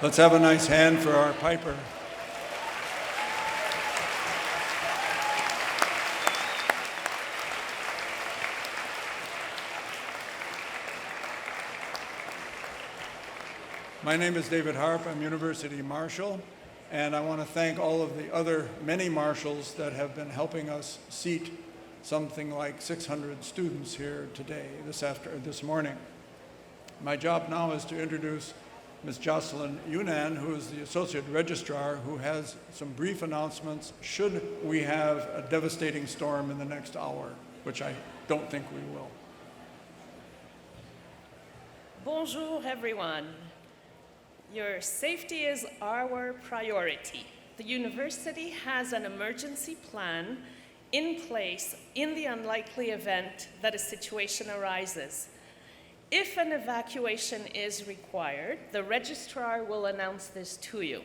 Let's have a nice hand for our piper. My name is David Harp. I'm University Marshal, and I want to thank all of the other many marshals that have been helping us seat something like 600 students here today, this morning. My job now is to introduce Ms. Jocelyn Yunan, who is the Associate Registrar, who has some brief announcements should we have a devastating storm in the next hour, which I don't think we will. Bonjour, everyone. Your safety is our priority. The university has an emergency plan in place in the unlikely event that a situation arises. If an evacuation is required, the registrar will announce this to you.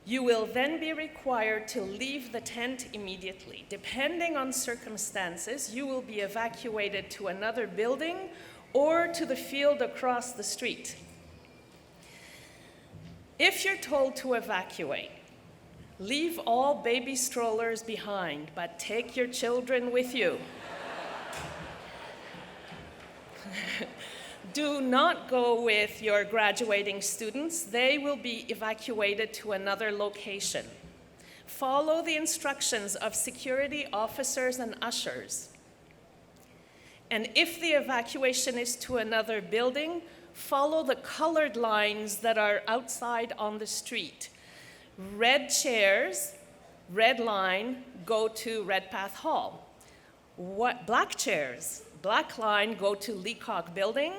You will then be required to leave the tent immediately. Depending on circumstances, you will be evacuated to another building or to the field across the street. If you're told to evacuate, leave all baby strollers behind, but take your children with you. Do not go with your graduating students. They will be evacuated to another location. Follow the instructions of security officers and ushers. And if the evacuation is to another building, follow the colored lines that are outside on the street. Red chairs, red line, go to Redpath Hall. Black chairs, black line, go to Leacock Building,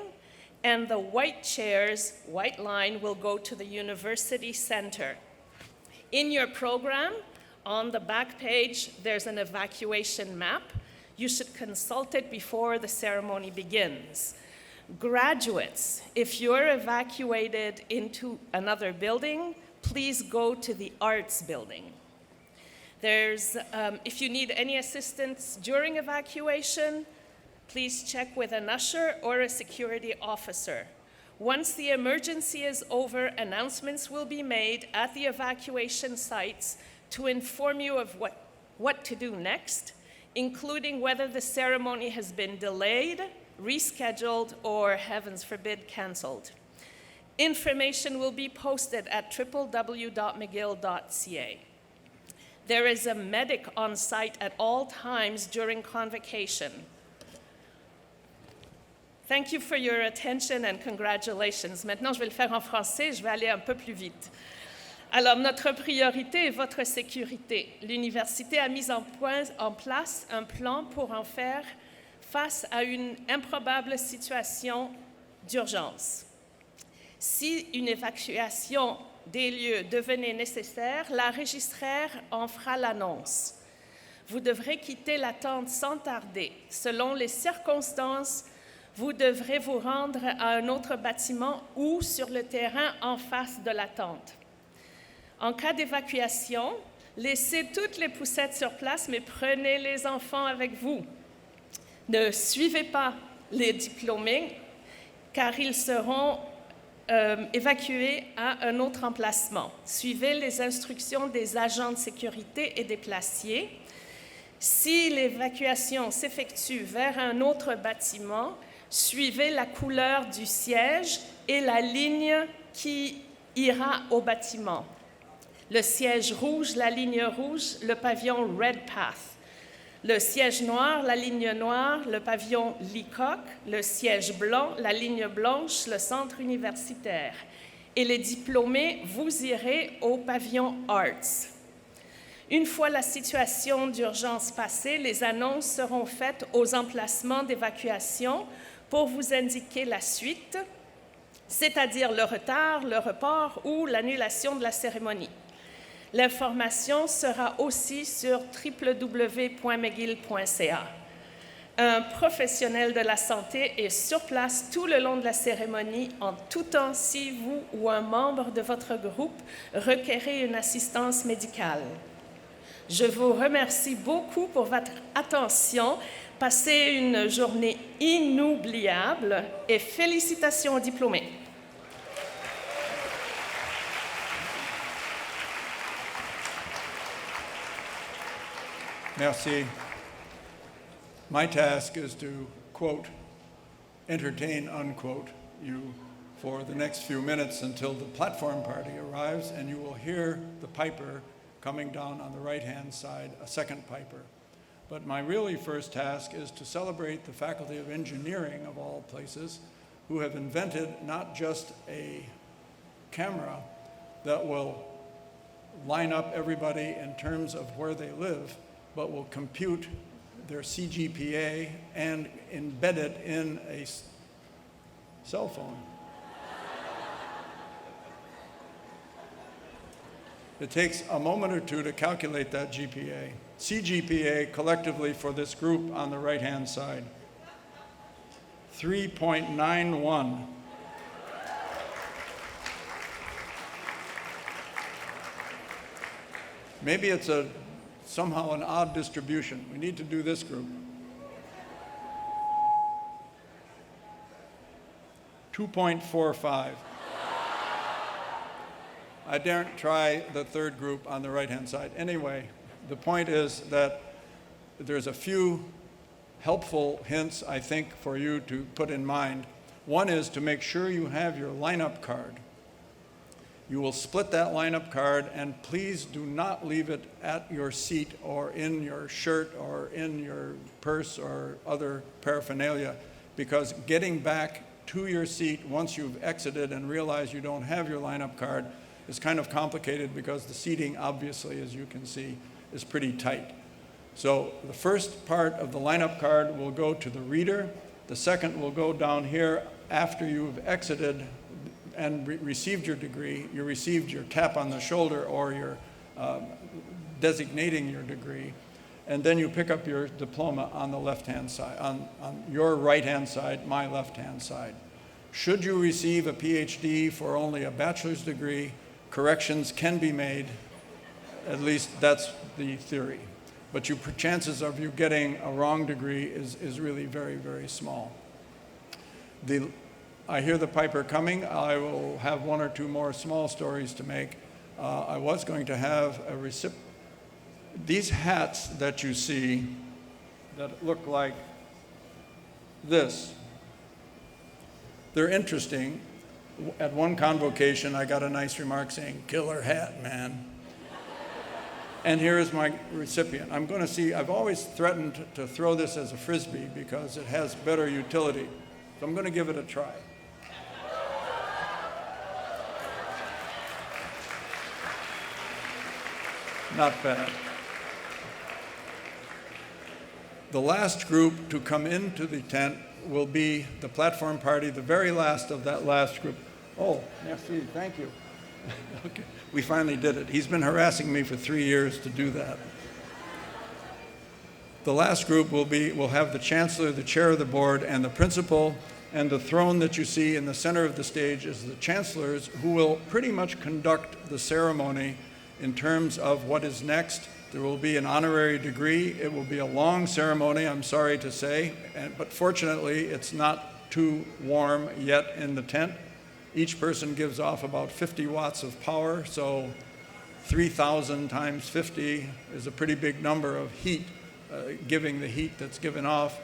and the white chairs, white line, will go to the University Center. In your program, on the back page, there's an evacuation map. You should consult it before the ceremony begins. Graduates, if you're evacuated into another building, please go to the arts building. If you need any assistance during evacuation, please check with an usher or a security officer. Once the emergency is over, announcements will be made at the evacuation sites to inform you of what to do next, including whether the ceremony has been delayed, rescheduled, or, heavens forbid, canceled. Information will be posted at www.mcgill.ca. There is a medic on site at all times during convocation. Thank you for your attention and congratulations. Maintenant, je vais le faire en français, je vais aller un peu plus vite. Alors, notre priorité est votre sécurité. L'université a mis en place un plan pour en faire face à une improbable situation d'urgence. Si une évacuation des lieux devenait nécessaire, la registraire en fera l'annonce. Vous devrez quitter la tente sans tarder. Selon les circonstances, vous devrez vous rendre à un autre bâtiment ou sur le terrain en face de la tente. En cas d'évacuation, laissez toutes les poussettes sur place, mais prenez les enfants avec vous. Ne suivez pas les diplômés, car ils seront évacués à un autre emplacement. Suivez les instructions des agents de sécurité et des placiers. Si l'évacuation s'effectue vers un autre bâtiment, suivez la couleur du siège et la ligne qui ira au bâtiment. Le siège rouge, la ligne rouge, le pavillon Redpath. Le siège noir, la ligne noire, le pavillon Leacock. Le siège blanc, la ligne blanche, le centre universitaire. Et les diplômés, vous irez au pavillon Arts. Une fois la situation d'urgence passée, les annonces seront faites aux emplacements d'évacuation pour vous indiquer la suite, c'est-à-dire le retard, le report ou l'annulation de la cérémonie. L'information sera aussi sur www.mcgill.ca. Un professionnel de la santé est sur place tout le long de la cérémonie en tout temps si vous ou un membre de votre groupe requérez une assistance médicale. Je vous remercie beaucoup pour votre attention. Passez une journée inoubliable et félicitations aux diplômés. Merci. My task is to, quote, entertain, unquote, you for the next few minutes until the platform party arrives, and you will hear the piper coming down on the right-hand side, a second piper. But my really first task is to celebrate the Faculty of Engineering, of all places, who have invented not just a camera that will line up everybody in terms of where they live, but will compute their CGPA and embed it in a cell phone. It takes a moment or two to calculate that GPA. CGPA collectively for this group on the right-hand side, 3.91. Maybe it's somehow an odd distribution. We need to do this group. 2.45. I daren't try the third group on the right-hand side. Anyway, the point is that there's a few helpful hints, I think, for you to put in mind. One is to make sure you have your lineup card. You will split that lineup card, and please do not leave it at your seat or in your shirt or in your purse or other paraphernalia, because getting back to your seat once you've exited and realize you don't have your lineup card is kind of complicated, because the seating, obviously, as you can see, is pretty tight. So the first part of the lineup card will go to the reader. The second will go down here after you've exited and received your degree. You received your tap on the shoulder or your designating your degree. And then you pick up your diploma on the left-hand side, on your right-hand side, my left-hand side. Should you receive a PhD for only a bachelor's degree, corrections can be made. At least that's the theory. But chances of you getting a wrong degree is really very, very small. I hear the piper coming. I will have one or two more small stories to make. I was going to have these hats that you see that look like this. They're interesting. At one convocation, I got a nice remark saying, "Killer hat, man." And here is my recipient. I'm going to see, I've always threatened to throw this as a Frisbee because it has better utility. So I'm going to give it a try. Not bad. The last group to come into the tent will be the platform party, the very last of that last group. Oh, merci, thank you. Okay, we finally did it. He's been harassing me for 3 years to do that. The last group will have the chancellor, the chair of the board, and the principal, and the throne that you see in the center of the stage is the chancellors, who will pretty much conduct the ceremony in terms of what is next. There will be an honorary degree. It will be a long ceremony, I'm sorry to say, but fortunately it's not too warm yet in the tent. Each person gives off about 50 watts of power, so 3,000 times 50 is a pretty big number of heat, giving the heat that's given off.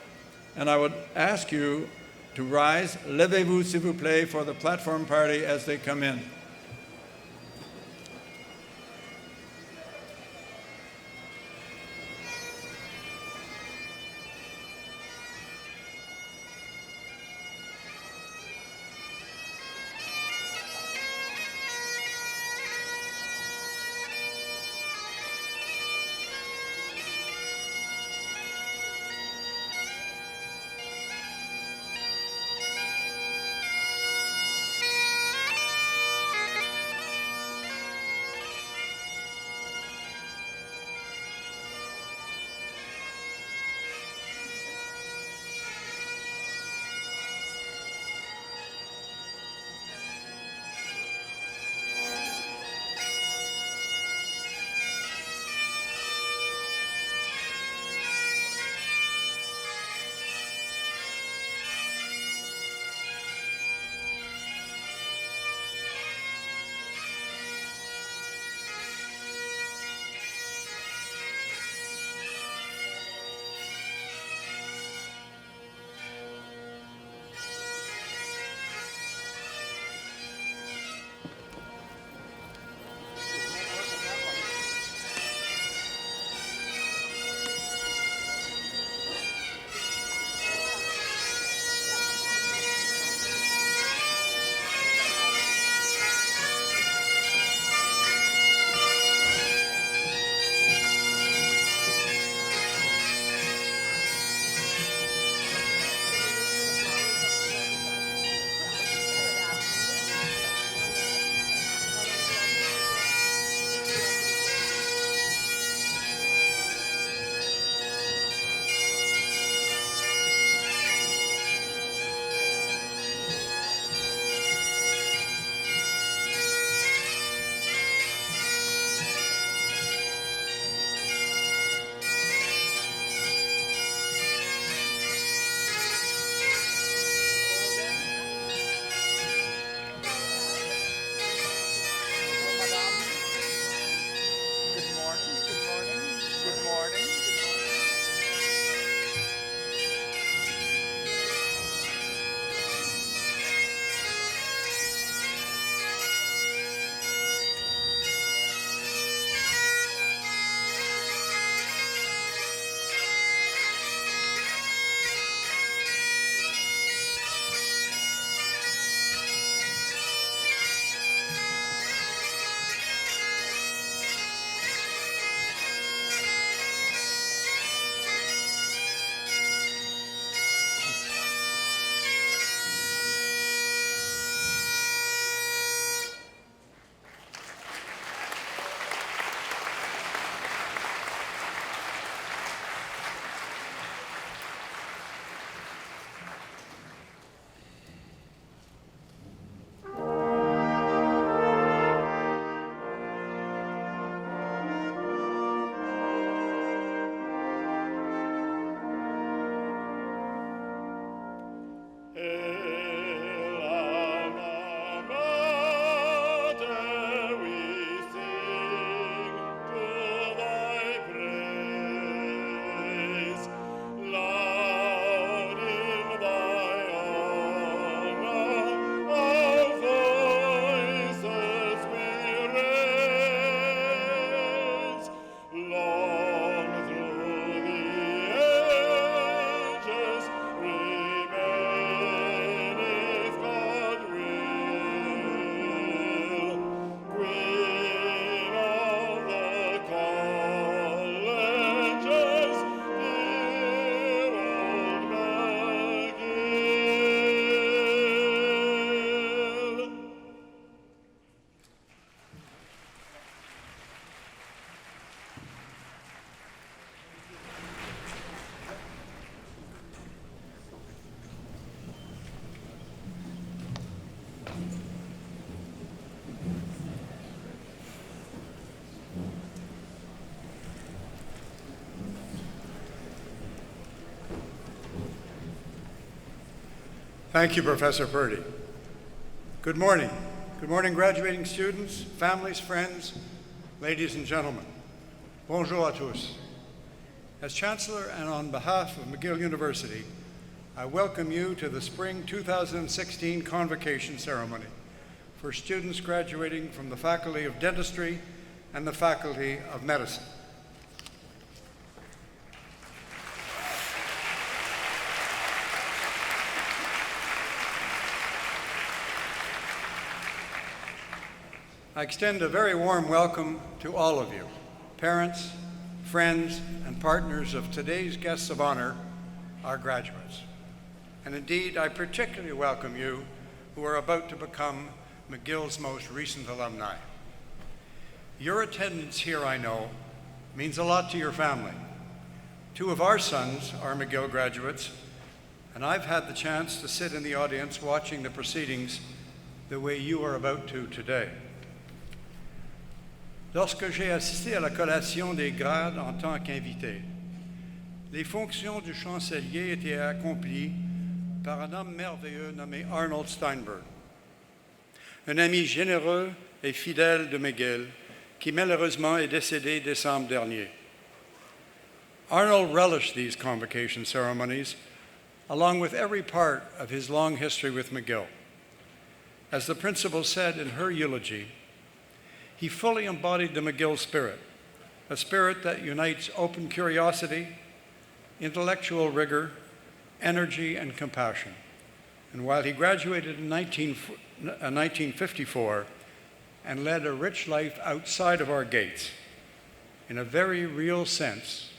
And I would ask you to rise, levez-vous s'il vous plaît, for the platform party as they come in. Thank you, Professor Purdy. Good morning. Good morning, graduating students, families, friends, ladies and gentlemen. Bonjour à tous. As Chancellor and on behalf of McGill University, I welcome you to the Spring 2016 Convocation Ceremony for students graduating from the Faculty of Dentistry and the Faculty of Medicine. I extend a very warm welcome to all of you, parents, friends, and partners of today's guests of honor, our graduates. And indeed, I particularly welcome you who are about to become McGill's most recent alumni. Your attendance here, I know, means a lot to your family. Two of our sons are McGill graduates, and I've had the chance to sit in the audience watching the proceedings the way you are about to today. Lorsque j'ai assisté à la collation des grades en tant qu'invité, les fonctions du chancelier étaient accomplies par un homme merveilleux nommé Arnold Steinberg, un ami généreux et fidèle de McGill qui malheureusement est décédé décembre dernier. Arnold relished these convocation ceremonies along with every part of his long history with McGill. As the principal said in her eulogy, he fully embodied the McGill spirit, a spirit that unites open curiosity, intellectual rigor, energy, and compassion. And while he graduated in 1954 and led a rich life outside of our gates, in a very real sense,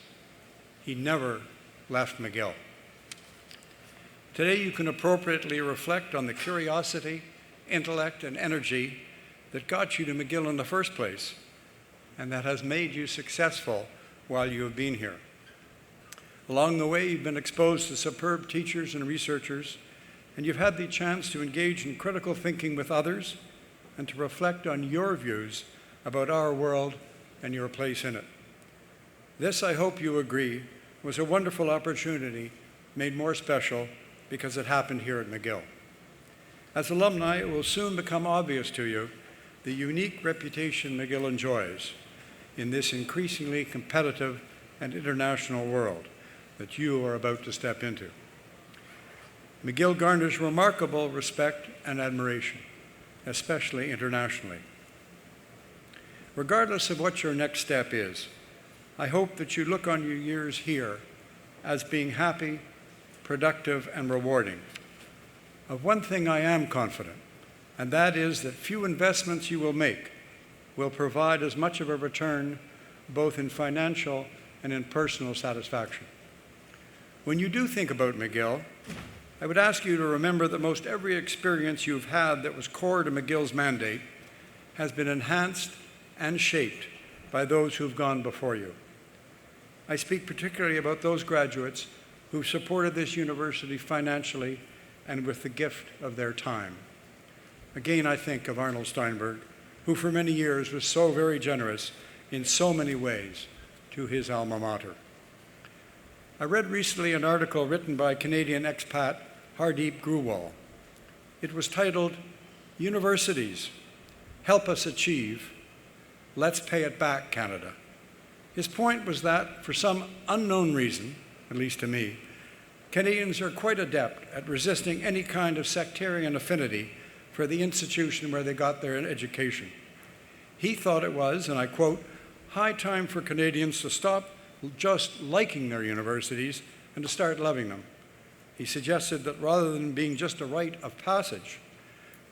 he never left McGill. Today, you can appropriately reflect on the curiosity, intellect, and energy that got you to McGill in the first place and that has made you successful while you have been here. Along the way, you've been exposed to superb teachers and researchers, and you've had the chance to engage in critical thinking with others and to reflect on your views about our world and your place in it. This, I hope you agree, was a wonderful opportunity made more special because it happened here at McGill. As alumni, it will soon become obvious to you the unique reputation McGill enjoys in this increasingly competitive and international world that you are about to step into. McGill garners remarkable respect and admiration, especially internationally. Regardless of what your next step is, I hope that you look on your years here as being happy, productive, and rewarding. Of one thing I am confident, and that is that few investments you will make will provide as much of a return both in financial and in personal satisfaction. When you do think about McGill, I would ask you to remember that most every experience you've had that was core to McGill's mandate has been enhanced and shaped by those who've gone before you. I speak particularly about those graduates who've supported this university financially and with the gift of their time. Again, I think of Arnold Steinberg, who for many years was so very generous in so many ways to his alma mater. I read recently an article written by Canadian expat Hardeep Grewal. It was titled, "Universities, Help Us Achieve, Let's Pay It Back, Canada." His point was that, for some unknown reason, at least to me, Canadians are quite adept at resisting any kind of sectarian affinity for the institution where they got their education. He thought it was, and I quote, "high time for Canadians to stop just liking their universities and to start loving them." He suggested that rather than being just a rite of passage,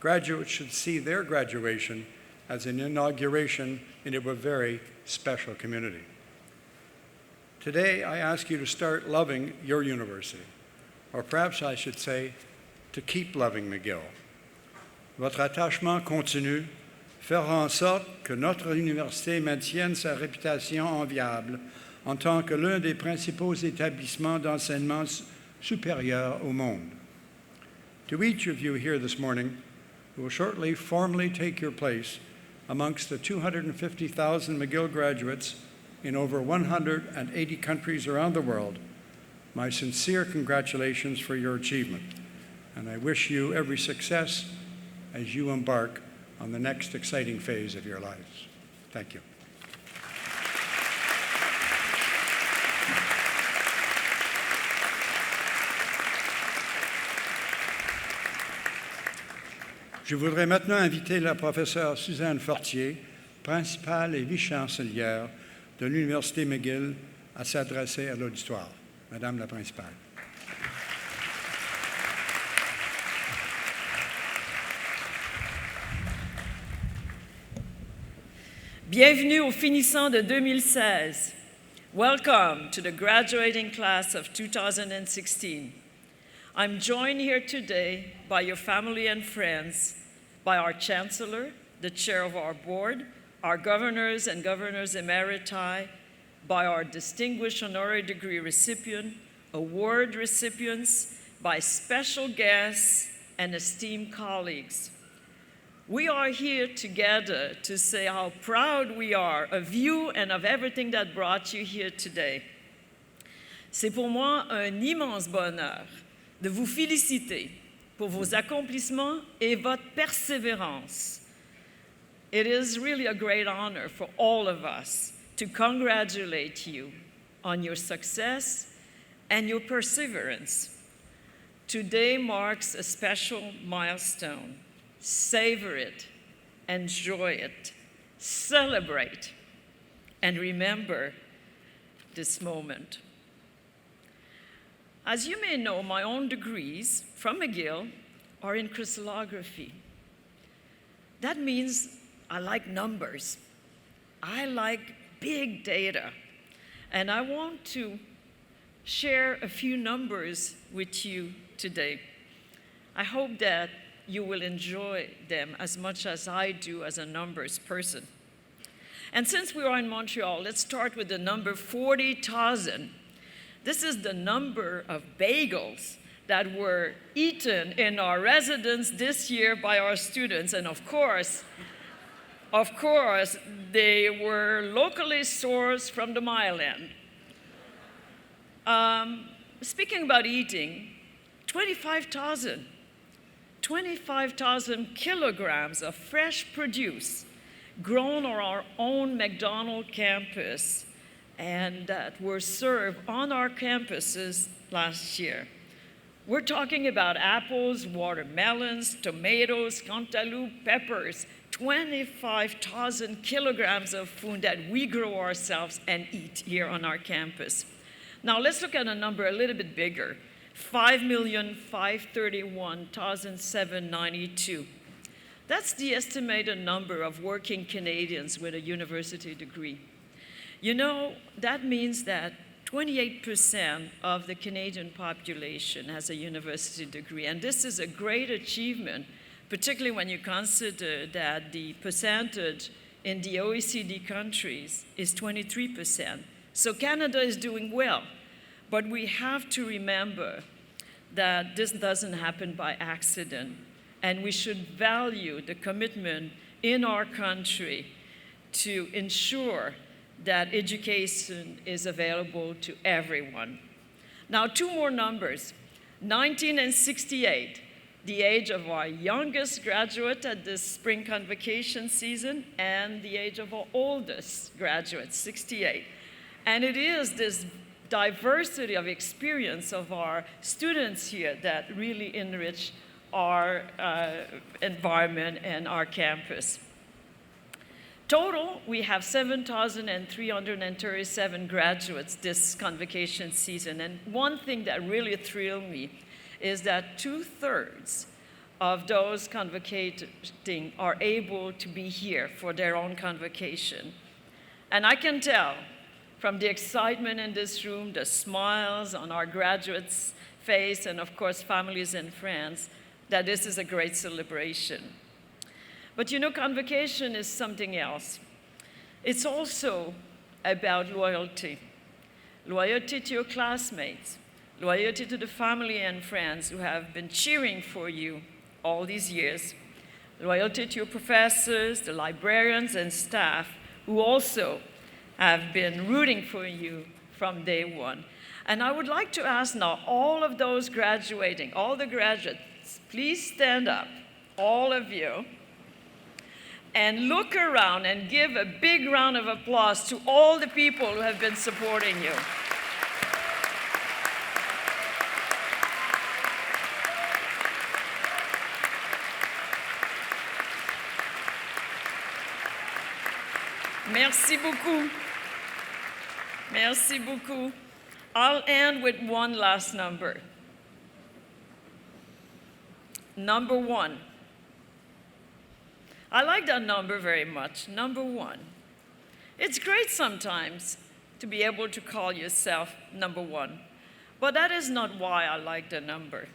graduates should see their graduation as an inauguration into a very special community. Today, I ask you to start loving your university, or perhaps I should say, to keep loving McGill. Votre attachement continue fera en sorte que notre université maintienne sa réputation enviable en tant que l'un des principaux établissements d'enseignement supérieur au monde. To each of you here this morning, who will shortly formally take your place amongst the 250,000 McGill graduates in over 180 countries around the world, my sincere congratulations for your achievement. and I wish you every success as you embark on the next exciting phase of your lives. Thank you. Je voudrais maintenant inviter la professeure Suzanne Fortier, principale et vice-chancelière de l'Université McGill, à s'adresser à l'auditoire. Madame la principale. Bienvenue aux finissants de 2016. Welcome to the graduating class of 2016. I'm joined here today by your family and friends, by our Chancellor, the Chair of our Board, our Governors and Governors Emeriti, by our distinguished honorary degree recipient, award recipients, by special guests and esteemed colleagues. We are here together to say how proud we are of you and of everything that brought you here today. C'est pour moi un immense bonheur de vous féliciter pour vos accomplissements et votre persévérance. It is really a great honor for all of us to congratulate you on your success and your perseverance. Today marks a special milestone. Savor it, enjoy it, celebrate, and remember this moment. As you may know, my own degrees from McGill are in crystallography. That means I like numbers. I like big data. And I want to share a few numbers with you today. I hope that you will enjoy them as much as I do as a numbers person. And since we are in Montreal, let's start with the number 40,000. This is the number of bagels that were eaten in our residence this year by our students. And of course, they were locally sourced from the Mile End. Speaking about eating, 25,000 kilograms of fresh produce grown on our own McDonald campus and that were served on our campuses last year. We're talking about apples, watermelons, tomatoes, cantaloupe, peppers, 25,000 kilograms of food that we grow ourselves and eat here on our campus. Now let's look at a number a little bit bigger. 5,531,792. That's the estimated number of working Canadians with a university degree. You know, that means that 28% of the Canadian population has a university degree, and this is a great achievement, particularly when you consider that the percentage in the OECD countries is 23%. So Canada is doing well. But we have to remember that this doesn't happen by accident, and we should value the commitment in our country to ensure that education is available to everyone. Now, two more numbers. 1968, the age of our youngest graduate at this spring convocation season, and the age of our oldest graduate, 68. And it is this diversity of experience of our students here that really enrich our environment and our campus. Total, we have 7,337 graduates this convocation season. And one thing that really thrilled me is that 2/3 of those convocating are able to be here for their own convocation. And I can tell from the excitement in this room, the smiles on our graduates' face, and of course, families and friends, that this is a great celebration. But you know, convocation is something else. It's also about loyalty. Loyalty to your classmates, loyalty to the family and friends who have been cheering for you all these years, loyalty to your professors, the librarians and staff who also have been rooting for you from day one. And I would like to ask now all of those graduating, all the graduates, graduates, please stand up, all of you, and look around and give a big round of applause to all the people who have been supporting you. Merci beaucoup. Merci beaucoup. I'll end with one last number. Number 1. I like that number very much, number 1. It's great sometimes to be able to call yourself number 1, but that is not why I like the number.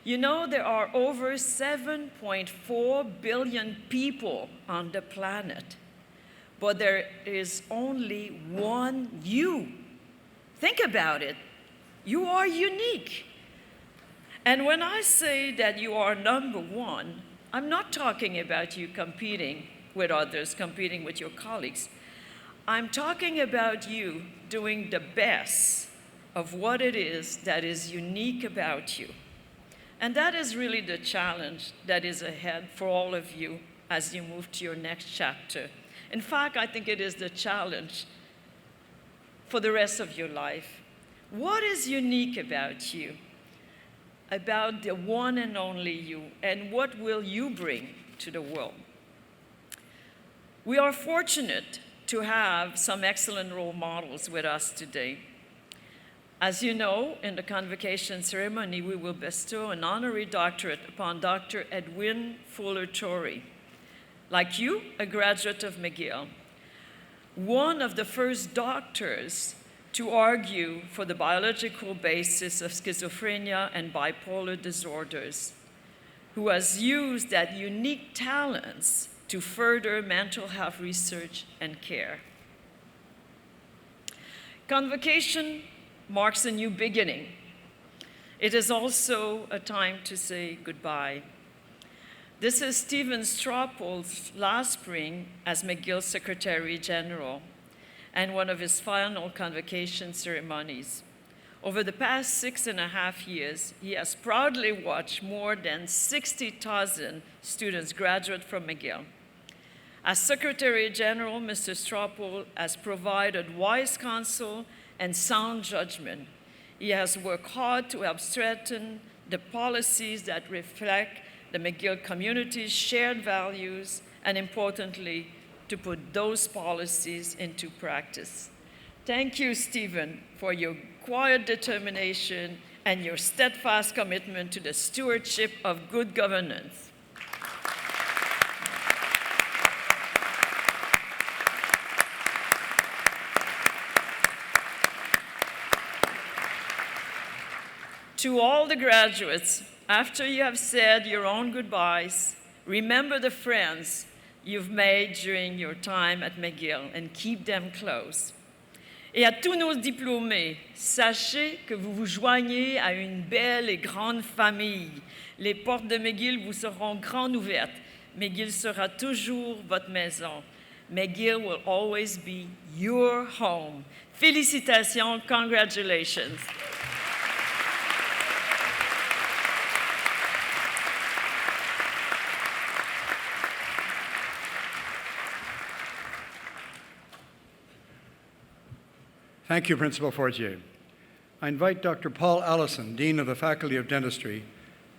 You know, there are over 7.4 billion people on the planet, but there is only one you. Think about it. You are unique. And when I say that you are number 1, I'm not talking about you competing with others, competing with your colleagues. I'm talking about you doing the best of what it is that is unique about you. And that is really the challenge that is ahead for all of you as you move to your next chapter. In fact, I think it is the challenge for the rest of your life. What is unique about you, about the one and only you, and what will you bring to the world? We are fortunate to have some excellent role models with us today. As you know, in the convocation ceremony, we will bestow an honorary doctorate upon Dr. Edwin Fuller-Torrey. Like you, a graduate of McGill, one of the first doctors to argue for the biological basis of schizophrenia and bipolar disorders, who has used that unique talents to further mental health research and care. Convocation marks a new beginning. It is also a time to say goodbye. This is Stephen Stropol's last spring as McGill Secretary General and one of his final convocation ceremonies. Over the past 6.5 years, he has proudly watched more than 60,000 students graduate from McGill. As Secretary General, Mr. Stropol has provided wise counsel and sound judgment. He has worked hard to help strengthen the policies that reflect the McGill community's shared values, and importantly, to put those policies into practice. Thank you, Stephen, for your quiet determination and your steadfast commitment to the stewardship of good governance. To all the graduates, after you have said your own goodbyes, remember the friends you've made during your time at McGill and keep them close. Et à tous nos diplômés, sachez que vous vous joignez à une belle et grande famille. Les portes de McGill vous seront grandes ouvertes. McGill sera toujours votre maison. McGill will always be your home. Félicitations, congratulations. Thank you, Principal Fortier. I invite Dr. Paul Allison, Dean of the Faculty of Dentistry,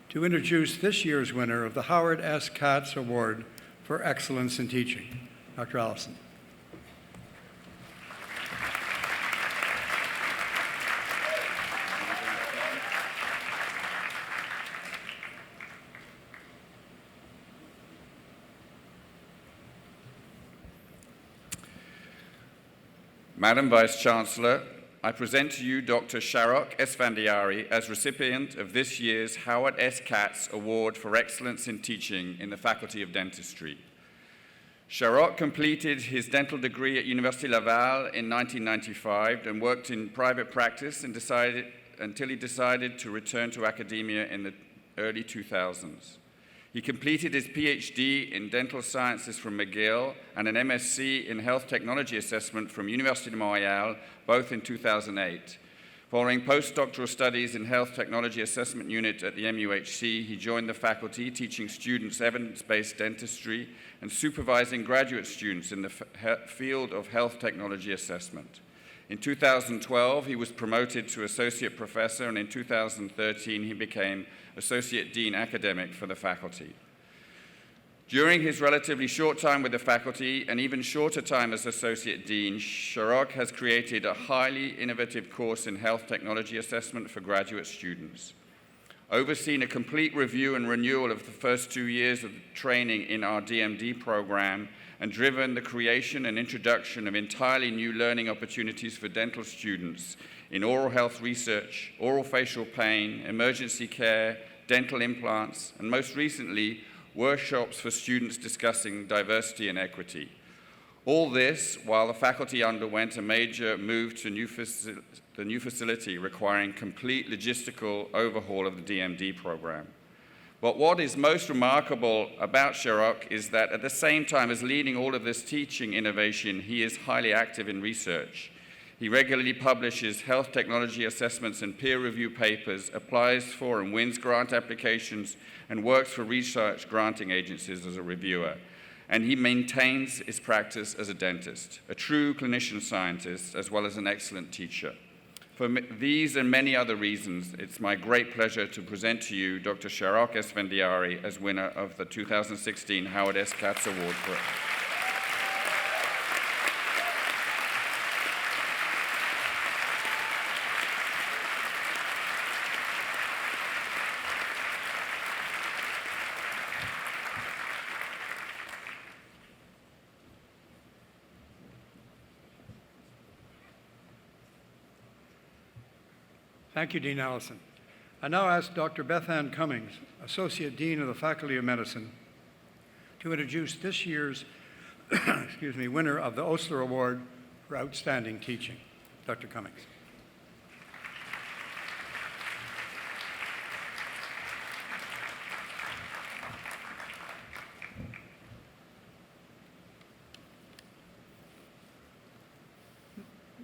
to introduce this year's winner of the Howard S. Katz Award for Excellence in Teaching. Dr. Allison. Madam Vice-Chancellor, I present to you Dr. Sharok Esfandiari as recipient of this year's Howard S. Katz Award for Excellence in Teaching in the Faculty of Dentistry. Sharok completed his dental degree at Université Laval in 1995 and worked in private practice until he decided to return to academia in the early 2000s. He completed his PhD in dental sciences from McGill and an MSc in health technology assessment from Université de Montréal, both in 2008. Following postdoctoral studies in Health Technology Assessment Unit at the MUHC, he joined the faculty teaching students evidence-based dentistry and supervising graduate students in the field of health technology assessment. In 2012, he was promoted to associate professor, and in 2013, he became associate dean academic for the faculty. During his relatively short time with the faculty, and even shorter time as Associate Dean, Sharok has created a highly innovative course in health technology assessment for graduate students, overseen a complete review and renewal of the first 2 years of training in our DMD program, and driven the creation and introduction of entirely new learning opportunities for dental students in oral health research, oral facial pain, emergency care, dental implants, and most recently, workshops for students discussing diversity and equity. All this while the faculty underwent a major move to the new facility requiring complete logistical overhaul of the DMD program. But what is most remarkable about Sharok is that at the same time as leading all of this teaching innovation, he is highly active in research. He regularly publishes health technology assessments and peer review papers, applies for and wins grant applications, and works for research granting agencies as a reviewer. And he maintains his practice as a dentist, a true clinician scientist, as well as an excellent teacher. For these and many other reasons, it's my great pleasure to present to you Dr. Sharok Esfandiari as winner of the 2016 Howard S. Katz Award for Thank you, Dean Allison. I now ask Dr. Beth Ann Cummings, Associate Dean of the Faculty of Medicine, to introduce this year's winner of the Osler Award for Outstanding Teaching. Dr. Cummings.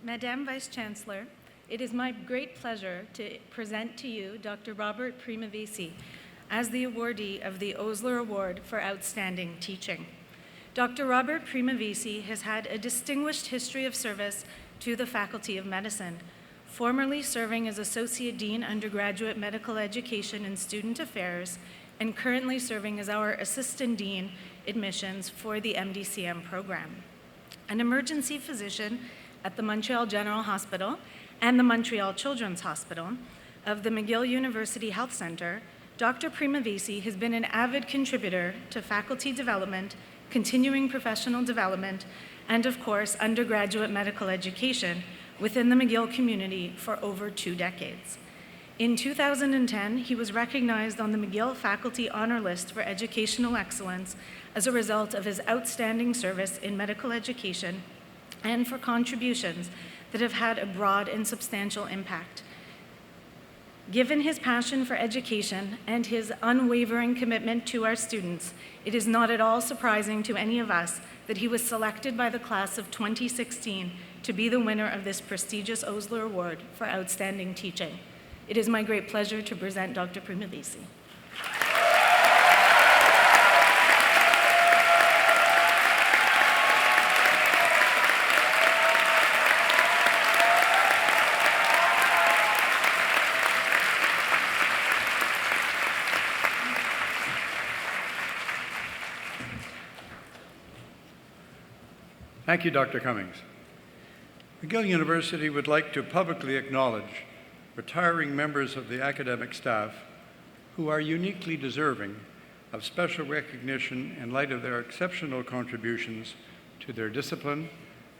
Madame Vice Chancellor, it is my great pleasure to present to you Dr. Robert Primavesi as the awardee of the Osler Award for Outstanding Teaching. Dr. Robert Primavesi has had a distinguished history of service to the Faculty of Medicine, formerly serving as Associate Dean, Undergraduate Medical Education and Student Affairs, and currently serving as our Assistant Dean, Admissions for the MDCM program. An emergency physician at the Montreal General Hospital and the Montreal Children's Hospital of the McGill University Health Center, Dr. Primavesi has been an avid contributor to faculty development, continuing professional development, and of course, undergraduate medical education within the McGill community for over 2 decades. In 2010, he was recognized on the McGill Faculty Honor List for Educational Excellence as a result of his outstanding service in medical education and for contributions that have had a broad and substantial impact. Given his passion for education and his unwavering commitment to our students, it is not at all surprising to any of us that he was selected by the class of 2016 to be the winner of this prestigious Osler Award for Outstanding Teaching. It is my great pleasure to present Dr. Primavesi. Thank you, Dr. Cummings. McGill University would like to publicly acknowledge retiring members of the academic staff who are uniquely deserving of special recognition in light of their exceptional contributions to their discipline,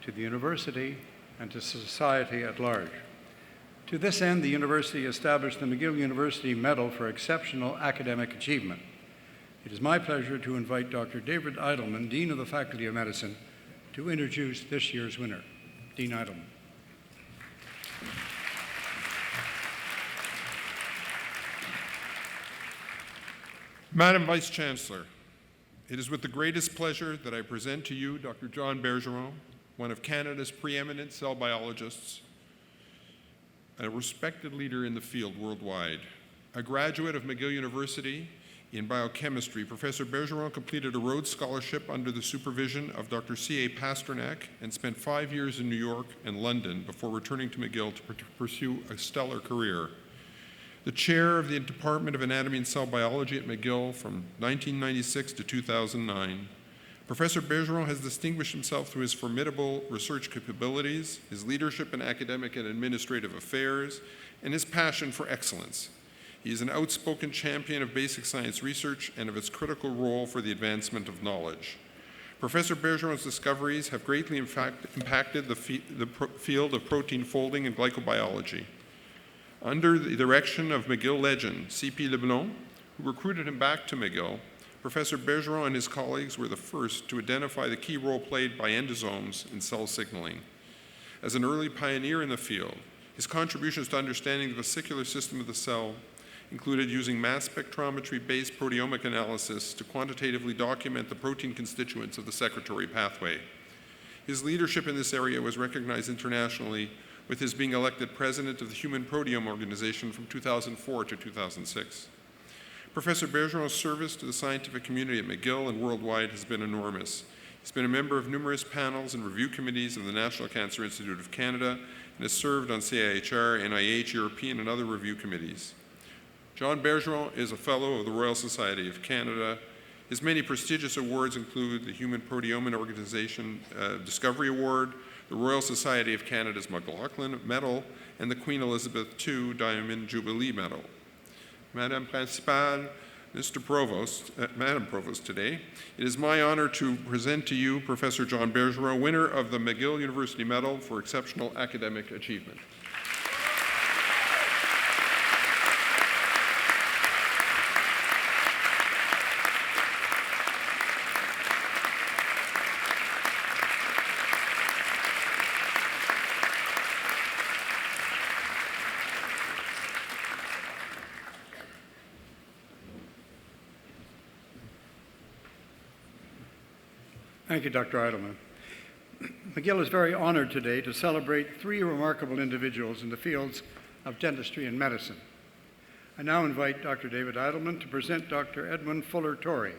to the university, and to society at large. To this end, the university established the McGill University Medal for Exceptional Academic Achievement. It is my pleasure to invite Dr. David Eidelman, Dean of the Faculty of Medicine, to introduce this year's winner. Dean Eidelman. Madam Vice Chancellor, it is with the greatest pleasure that I present to you Dr. John Bergeron, one of Canada's preeminent cell biologists. a respected leader in the field worldwide. A graduate of McGill University in biochemistry, Professor Bergeron completed a Rhodes Scholarship under the supervision of Dr. C.A. Pasternak and spent 5 years in New York and London before returning to McGill to pursue a stellar career. The chair of the Department of Anatomy and Cell Biology at McGill from 1996 to 2009, Professor Bergeron has distinguished himself through his formidable research capabilities, his leadership in academic and administrative affairs, and his passion for excellence. He is an outspoken champion of basic science research and of its critical role for the advancement of knowledge. Professor Bergeron's discoveries have greatly impacted the field of protein folding and glycobiology. Under the direction of McGill legend C.P. Leblanc, who recruited him back to McGill, Professor Bergeron and his colleagues were the first to identify the key role played by endosomes in cell signaling. As an early pioneer in the field, his contributions to understanding the vesicular system of the cell included using mass spectrometry-based proteomic analysis to quantitatively document the protein constituents of the secretory pathway. His leadership in this area was recognized internationally, with his being elected president of the Human Proteome Organization from 2004 to 2006. Professor Bergeron's service to the scientific community at McGill and worldwide has been enormous. He's been a member of numerous panels and review committees of the National Cancer Institute of Canada and has served on CIHR, NIH, European, and other review committees. John Bergeron is a Fellow of the Royal Society of Canada. His many prestigious awards include the Human Proteome Organization Discovery Award, the Royal Society of Canada's McLaughlin Medal, and the Queen Elizabeth II Diamond Jubilee Medal. Madame Principale, Madam Provost today, it is my honor to present to you Professor John Bergeron, winner of the McGill University Medal for Exceptional Academic Achievement. Thank you, Dr. Eidelman. McGill is very honored today to celebrate 3 remarkable individuals in the fields of dentistry and medicine. I now invite Dr. David Eidelman to present Dr. Edwin Fuller Torrey,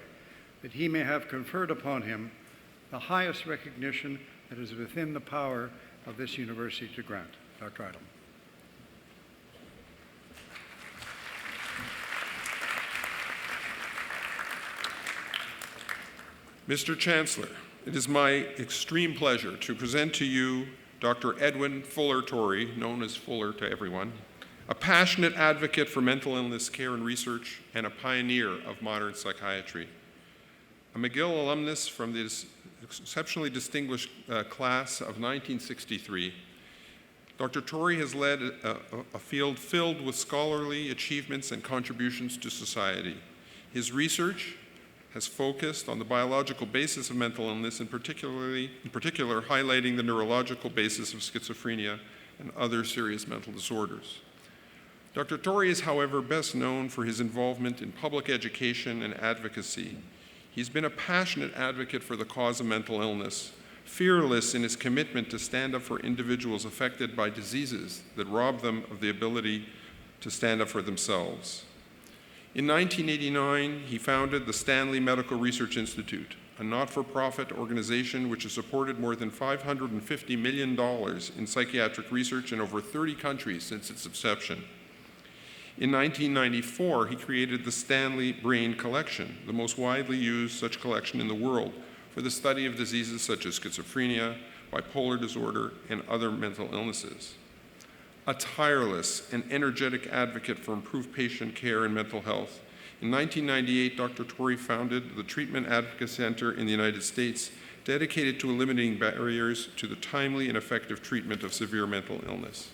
that he may have conferred upon him the highest recognition that is within the power of this university to grant. Dr. Eidelman. Mr. Chancellor, it is my extreme pleasure to present to you Dr. Edwin Fuller Torrey, known as Fuller to everyone, a passionate advocate for mental illness care and research and a pioneer of modern psychiatry. A McGill alumnus from this exceptionally distinguished class of 1963, Dr. Torrey has led a field filled with scholarly achievements and contributions to society. His research has focused on the biological basis of mental illness, in particular highlighting the neurological basis of schizophrenia and other serious mental disorders. Dr. Torrey is, however, best known for his involvement in public education and advocacy. He's been a passionate advocate for the cause of mental illness, fearless in his commitment to stand up for individuals affected by diseases that rob them of the ability to stand up for themselves. In 1989, he founded the Stanley Medical Research Institute, a not-for-profit organization which has supported more than $550 million in psychiatric research in over 30 countries since its inception. In 1994, he created the Stanley Brain Collection, the most widely used such collection in the world, for the study of diseases such as schizophrenia, bipolar disorder, and other mental illnesses. A tireless and energetic advocate for improved patient care and mental health, in 1998, Dr. Torrey founded the Treatment Advocacy Center in the United States, dedicated to eliminating barriers to the timely and effective treatment of severe mental illness.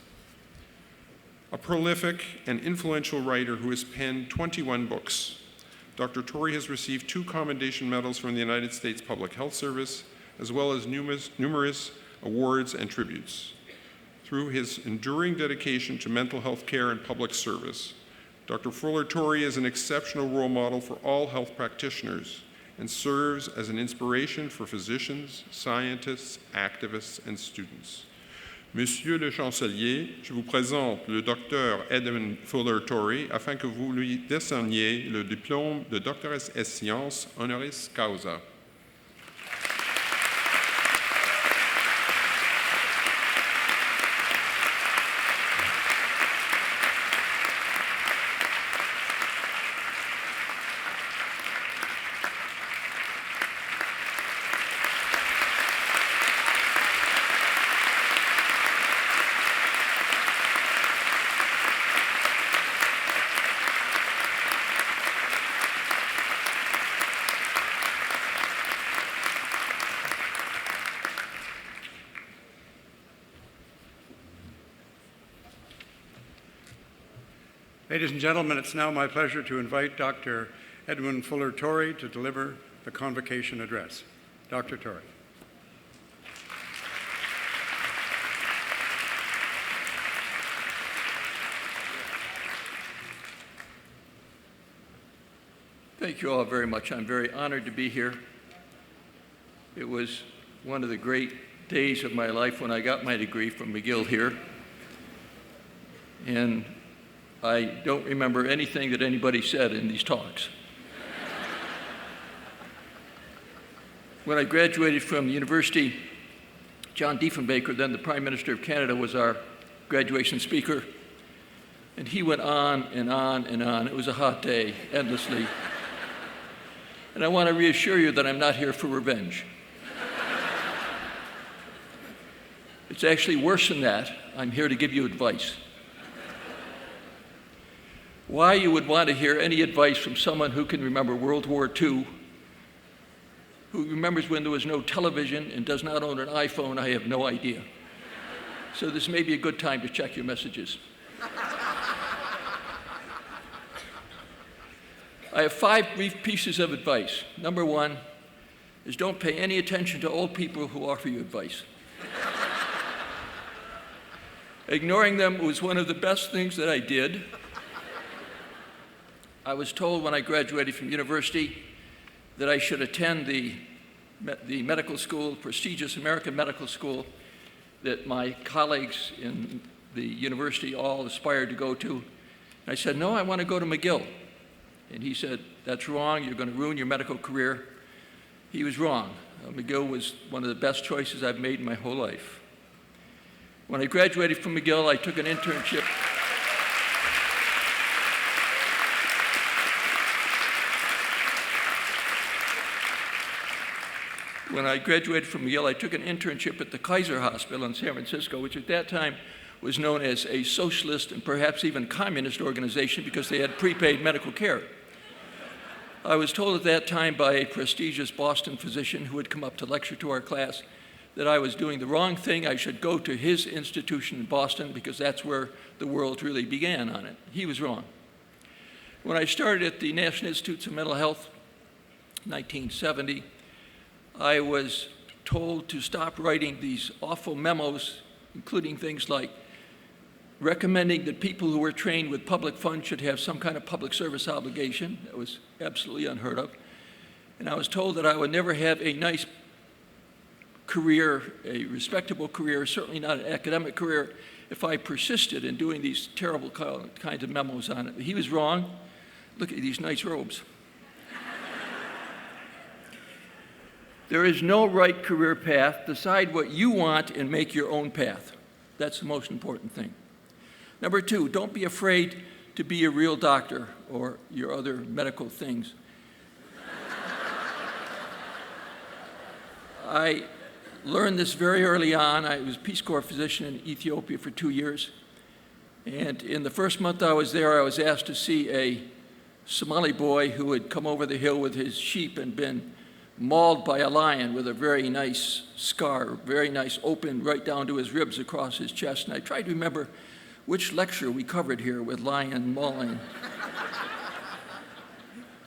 A prolific and influential writer who has penned 21 books, Dr. Torrey has received 2 commendation medals from the United States Public Health Service, as well as numerous awards and tributes. Through his enduring dedication to mental health care and public service, Dr. Fuller Torrey is an exceptional role model for all health practitioners and serves as an inspiration for physicians, scientists, activists, and students. Monsieur le chancelier, je vous présente le docteur Edwin Fuller Torrey afin que vous lui décerniez le diplôme de doctoresse ès sciences honoris causa. Ladies and gentlemen, it's now my pleasure to invite Dr. Edwin Fuller Torrey to deliver the convocation address. Dr. Torrey. Thank you all very much. I'm very honored to be here. It was one of the great days of my life when I got my degree from McGill here. And I don't remember anything that anybody said in these talks. When I graduated from the university, John Diefenbaker, then the Prime Minister of Canada, was our graduation speaker. And he went on and on and on. It was a hot day, endlessly. And I want to reassure you that I'm not here for revenge. It's actually worse than that. I'm here to give you advice. Why you would want to hear any advice from someone who can remember World War II, who remembers when there was no television and does not own an iPhone, I have no idea. So this may be a good time to check your messages. I have 5 brief pieces of advice. Number 1 is don't pay any attention to old people who offer you advice. Ignoring them was one of the best things that I did. I was told when I graduated from university that I should attend the medical school, prestigious American medical school, that my colleagues in the university all aspired to go to. And I said, no, I want to go to McGill. And he said, that's wrong, you're going to ruin your medical career. He was wrong. McGill was one of the best choices I've made in my whole life. When I graduated from McGill, I took an internship. When I graduated from Yale, I took an internship at the Kaiser Hospital in San Francisco, which at that time was known as a socialist and perhaps even communist organization because they had prepaid medical care. I was told at that time by a prestigious Boston physician who had come up to lecture to our class that I was doing the wrong thing. I should go to his institution in Boston because that's where the world really began on it. He was wrong. When I started at the National Institutes of Mental Health in 1970, I was told to stop writing these awful memos, including things like recommending that people who were trained with public funds should have some kind of public service obligation. That was absolutely unheard of. And I was told that I would never have a nice career, a respectable career, certainly not an academic career, if I persisted in doing these terrible kinds of memos on it. He was wrong. Look at these nice robes. There is no right career path. Decide what you want and make your own path. That's the most important thing. Number 2, don't be afraid to be a real doctor or your other medical things. I learned this very early on. I was a Peace Corps physician in Ethiopia for 2 years. And in the first month I was there, I was asked to see a Somali boy who had come over the hill with his sheep and been mauled by a lion with a very nice scar, very nice open right down to his ribs across his chest. And I tried to remember which lecture we covered here with lion mauling.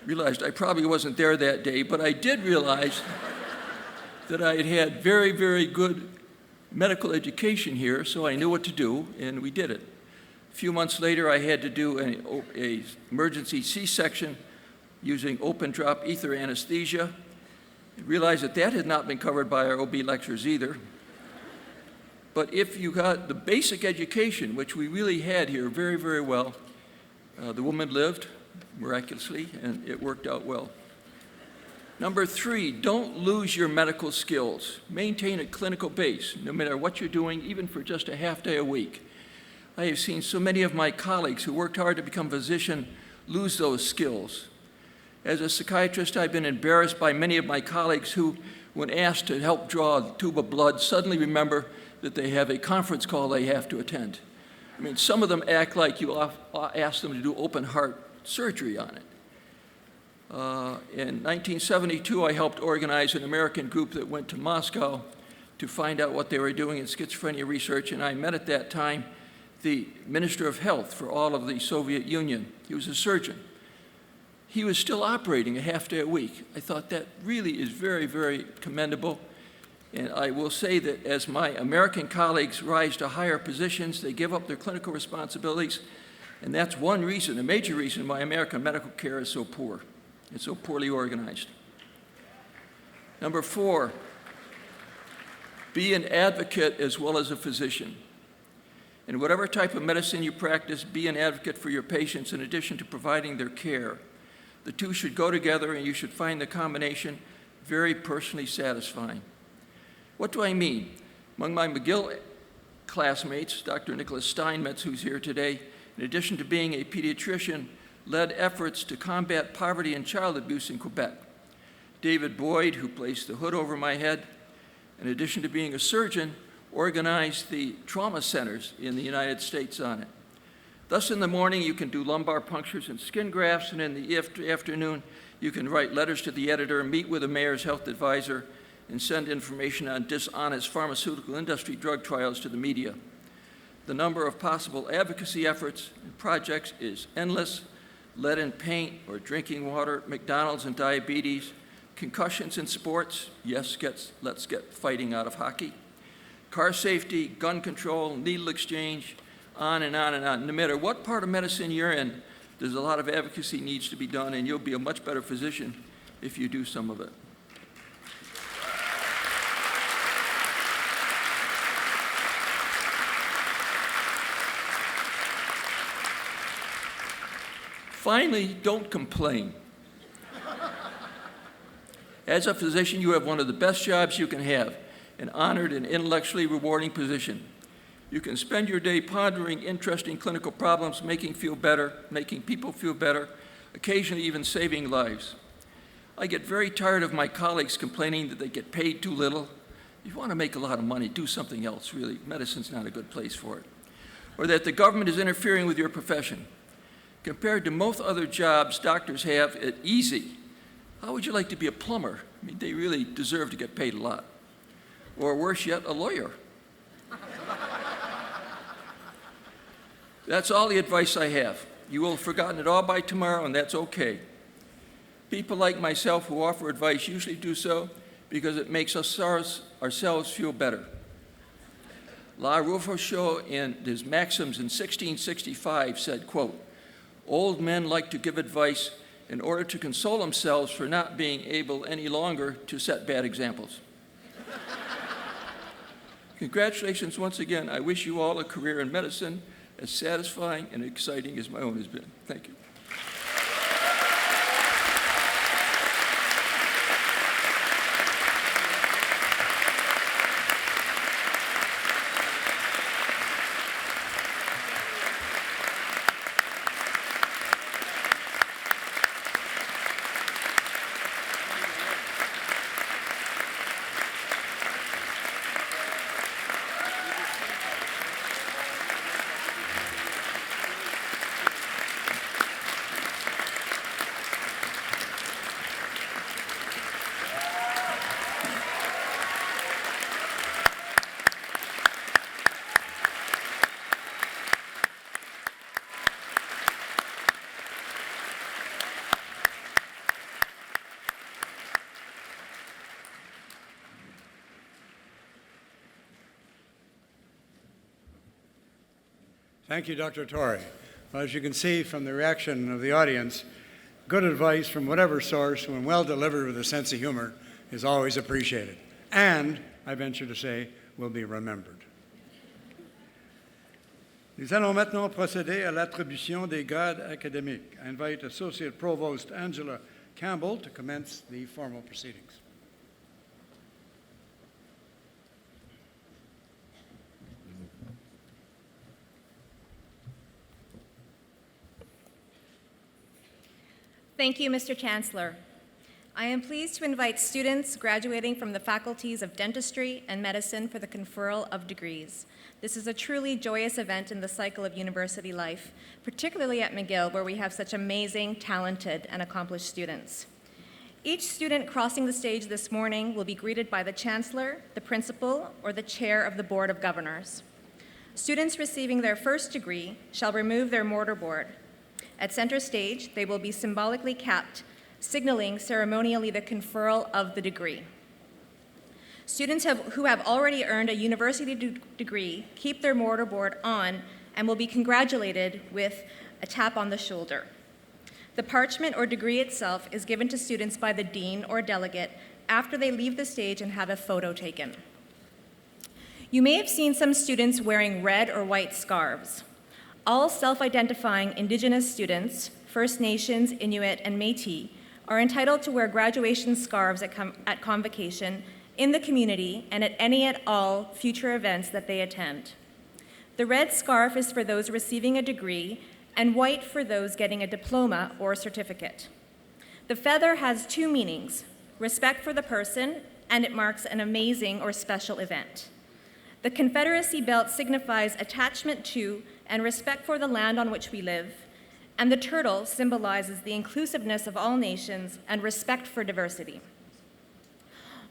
Realized I probably wasn't there that day, but I did realize that I had had very, very good medical education here, so I knew what to do, and we did it. A few months later, I had to do an emergency C-section using open drop ether anesthesia. I realized that that had not been covered by our OB lectures either. But if you got the basic education, which we really had here very, very well, the woman lived miraculously, and it worked out well. Number 3, don't lose your medical skills. Maintain a clinical base, no matter what you're doing, even for just a half day a week. I have seen so many of my colleagues who worked hard to become a physician lose those skills. As a psychiatrist, I've been embarrassed by many of my colleagues who, when asked to help draw a tube of blood, suddenly remember that they have a conference call they have to attend. I mean, some of them act like you ask them to do open heart surgery on it. In 1972, I helped organize an American group that went to Moscow to find out what they were doing in schizophrenia research, and I met at that time the Minister of Health for all of the Soviet Union. He was a surgeon. He was still operating a half day a week. I thought that really is very, very commendable. And I will say that as my American colleagues rise to higher positions, they give up their clinical responsibilities, and that's one reason, a major reason why American medical care is so poor. It's so poorly organized. Number 4, be an advocate as well as a physician. In whatever type of medicine you practice, be an advocate for your patients in addition to providing their care. The two should go together, and you should find the combination very personally satisfying. What do I mean? Among my McGill classmates, Dr. Nicholas Steinmetz, who's here today, in addition to being a pediatrician, led efforts to combat poverty and child abuse in Quebec. David Boyd, who placed the hood over my head, in addition to being a surgeon, organized the trauma centers in the United States on it. Thus, in the morning, you can do lumbar punctures and skin grafts, and in the afternoon, you can write letters to the editor, meet with the mayor's health advisor, and send information on dishonest pharmaceutical industry drug trials to the media. The number of possible advocacy efforts and projects is endless. Lead in paint or drinking water, McDonald's and diabetes, concussions in sports, yes, let's get fighting out of hockey, car safety, gun control, needle exchange, on and on and on. No matter what part of medicine you're in, there's a lot of advocacy needs to be done, and you'll be a much better physician if you do some of it. Finally, don't complain. As a physician, you have one of the best jobs you can have, an honored and intellectually rewarding position. You can spend your day pondering interesting clinical problems, making people feel better, occasionally even saving lives. I get very tired of my colleagues complaining that they get paid too little. If you want to make a lot of money, do something else, really. Medicine's not a good place for it. Or that the government is interfering with your profession. Compared to most other jobs doctors have it easy, how would you like to be a plumber? I mean, they really deserve to get paid a lot. Or worse yet, a lawyer. That's all the advice I have. You will have forgotten it all by tomorrow, and that's okay. People like myself who offer advice usually do so because it makes us ourselves feel better. La Rochefoucauld, in his Maxims in 1665, said, quote, "Old men like to give advice in order to console themselves for not being able any longer to set bad examples." Congratulations once again. I wish you all a career in medicine as satisfying and exciting as my own has been. Thank you. Thank you, Dr. Torrey. Well, as you can see from the reaction of the audience, good advice from whatever source, when well delivered with a sense of humor, is always appreciated. And, I venture to say, will be remembered. Nous allons maintenant procéder à l'attribution des grades académiques. I invite Associate Provost Angela Campbell to commence the formal proceedings. Thank you, Mr. Chancellor. I am pleased to invite students graduating from the faculties of dentistry and medicine for the conferral of degrees. This is a truly joyous event in the cycle of university life, particularly at McGill, where we have such amazing, talented, and accomplished students. Each student crossing the stage this morning will be greeted by the Chancellor, the Principal, or the Chair of the Board of Governors. Students receiving their first degree shall remove their mortarboard. At center stage, they will be symbolically capped, signaling ceremonially the conferral of the degree. Students who have already earned a university degree keep their mortarboard on and will be congratulated with a tap on the shoulder. The parchment or degree itself is given to students by the dean or delegate after they leave the stage and have a photo taken. You may have seen some students wearing red or white scarves. All self-identifying Indigenous students, First Nations, Inuit, and Métis, are entitled to wear graduation scarves at convocation, in the community, and at any and all future events that they attend. The red scarf is for those receiving a degree, and white for those getting a diploma or certificate. The feather has two meanings: respect for the person, and it marks an amazing or special event. The Confederacy belt signifies attachment to and respect for the land on which we live, and the turtle symbolizes the inclusiveness of all nations and respect for diversity.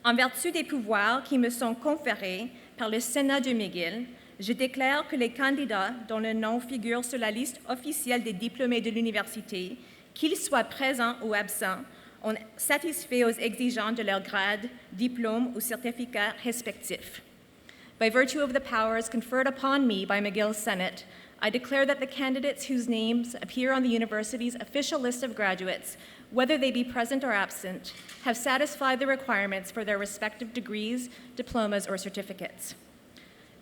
En vertu des pouvoirs qui me sont conférés par le Sénat de McGill, je déclare que les candidats dont le nom figure sur la liste officielle des diplômés de l'université, qu'ils soient présents ou absents, ont satisfait aux exigences de leur grade, diplôme ou certificat respectifs. By virtue of the powers conferred upon me by McGill's Senate, I declare that the candidates whose names appear on the university's official list of graduates, whether they be present or absent, have satisfied the requirements for their respective degrees, diplomas, or certificates.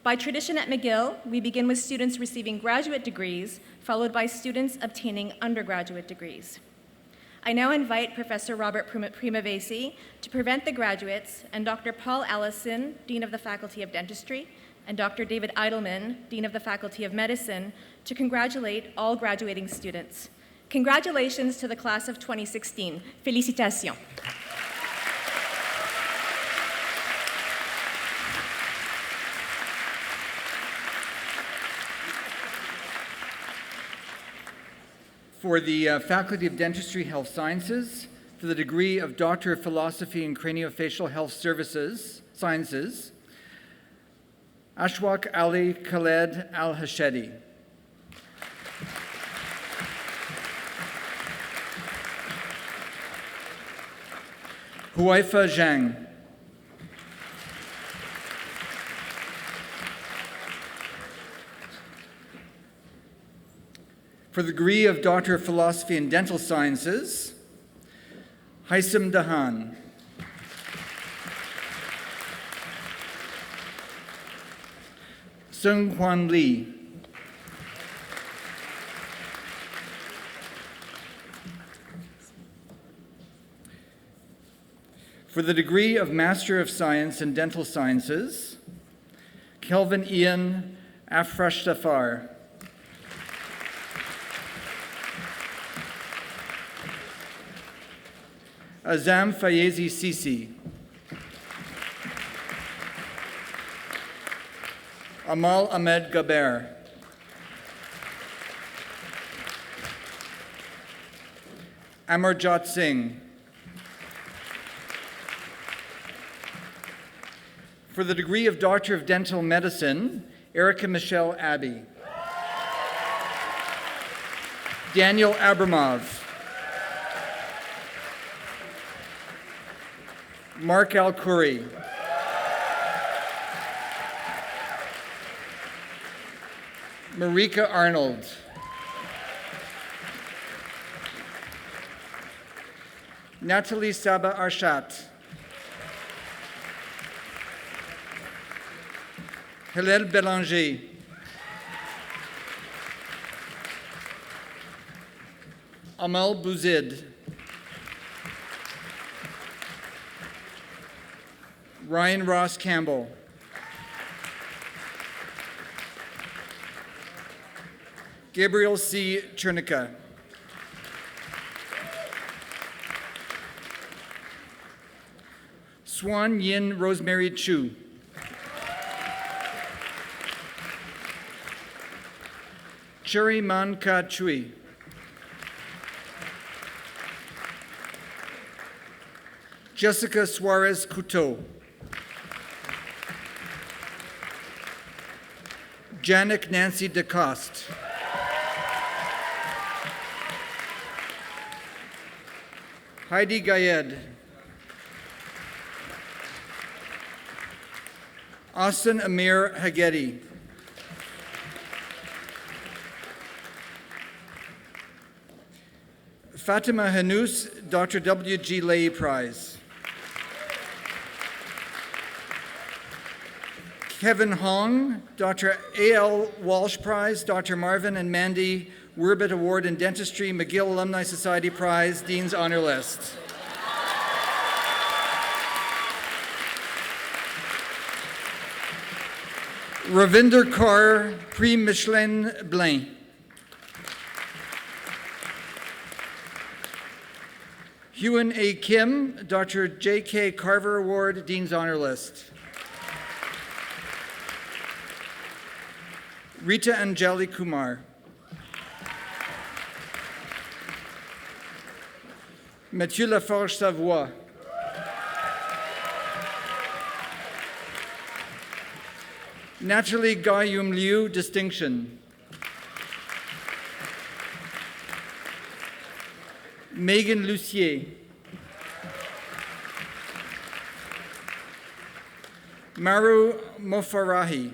By tradition at McGill, we begin with students receiving graduate degrees, followed by students obtaining undergraduate degrees. I now invite Professor Robert Primavesi to present the graduates, and Dr. Paul Allison, Dean of the Faculty of Dentistry, and Dr. David Eidelman, Dean of the Faculty of Medicine, to congratulate all graduating students. Congratulations to the class of 2016. Félicitations. For the Faculty of Dentistry Health Sciences, for the degree of Doctor of Philosophy in Craniofacial Health Sciences, Ashwaq Ali Khaled Al-Hashedi. Huaifa Zhang. For the degree of Doctor of Philosophy in Dental Sciences, Haisam Dahan. Sung Hwan Lee. For the degree of Master of Science in Dental Sciences, Kelvin Ian Afrashtafar. Azam Fayezi Sisi. Amal Ahmed Gaber. Amarjot Singh. For the degree of Doctor of Dental Medicine, Erica Michelle Abbey. Daniel Abramov. Mark Al-Khoury. Marika Arnold. Natalie Saba Arshat. Hillel Belanger. Amal Bouzid. Ryan Ross Campbell. Gabriel C. Chernica. Swan Yin Rosemary Chu. Cherry Man Ka Chui. Jessica Suarez Couteau. Janik Nancy DeCoste. Heidi Gayed. Austin Amir Hagedi. Fatima Hanous, Dr. W.G. Leahy Prize. Kevin Hong, Dr. A.L. Walsh Prize, Dr. Marvin and Mandy Werbit Award in Dentistry, McGill Alumni Society Prize, Dean's Honor List. Ravinder Kaur, Prix Michelin Blain. Hyun A. Kim, Dr. J.K. Carver Award, Dean's Honor List. Rita Anjali Kumar. Mathieu Laforge Savoie. Natalie Gayum Liu, distinction. Megan Lucier. Maru Mofarahi.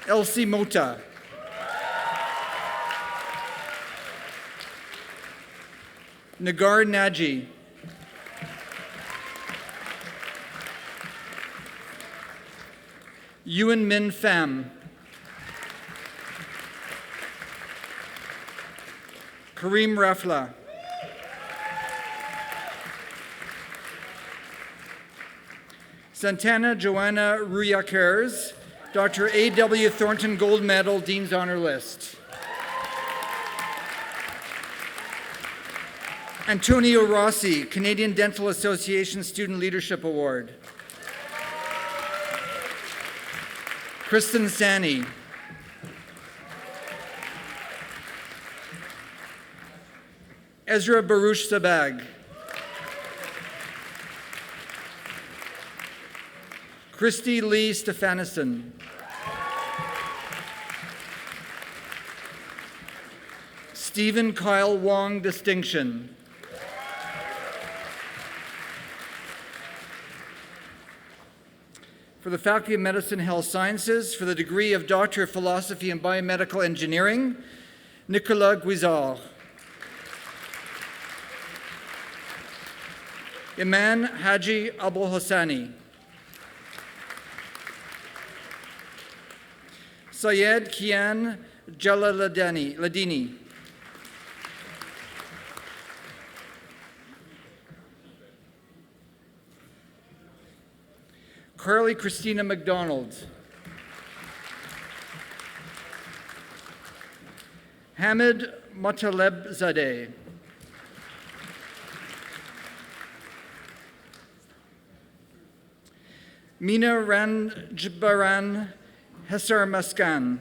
Elsie Mota. Nagar Naji. Ewan Min Pham. Kareem Rafla. Santana Joanna Ruyakers, Dr. A.W. Thornton Gold Medal, Dean's Honor List. Antonio Rossi, Canadian Dental Association Student Leadership Award. Kristen Sani. Ezra Baruch Sabag. Christy Lee Stefanison. Stephen Kyle Wong, distinction. For the Faculty of Medicine and Health Sciences, for the degree of Doctor of Philosophy and Biomedical Engineering, Nicolas Guizard. Iman Haji Abul Hassani. Syed Kian Jalaladini. Carly Christina McDonald. Hamid Matalebzadeh. Mina Ranjbaran Hesar Maskan.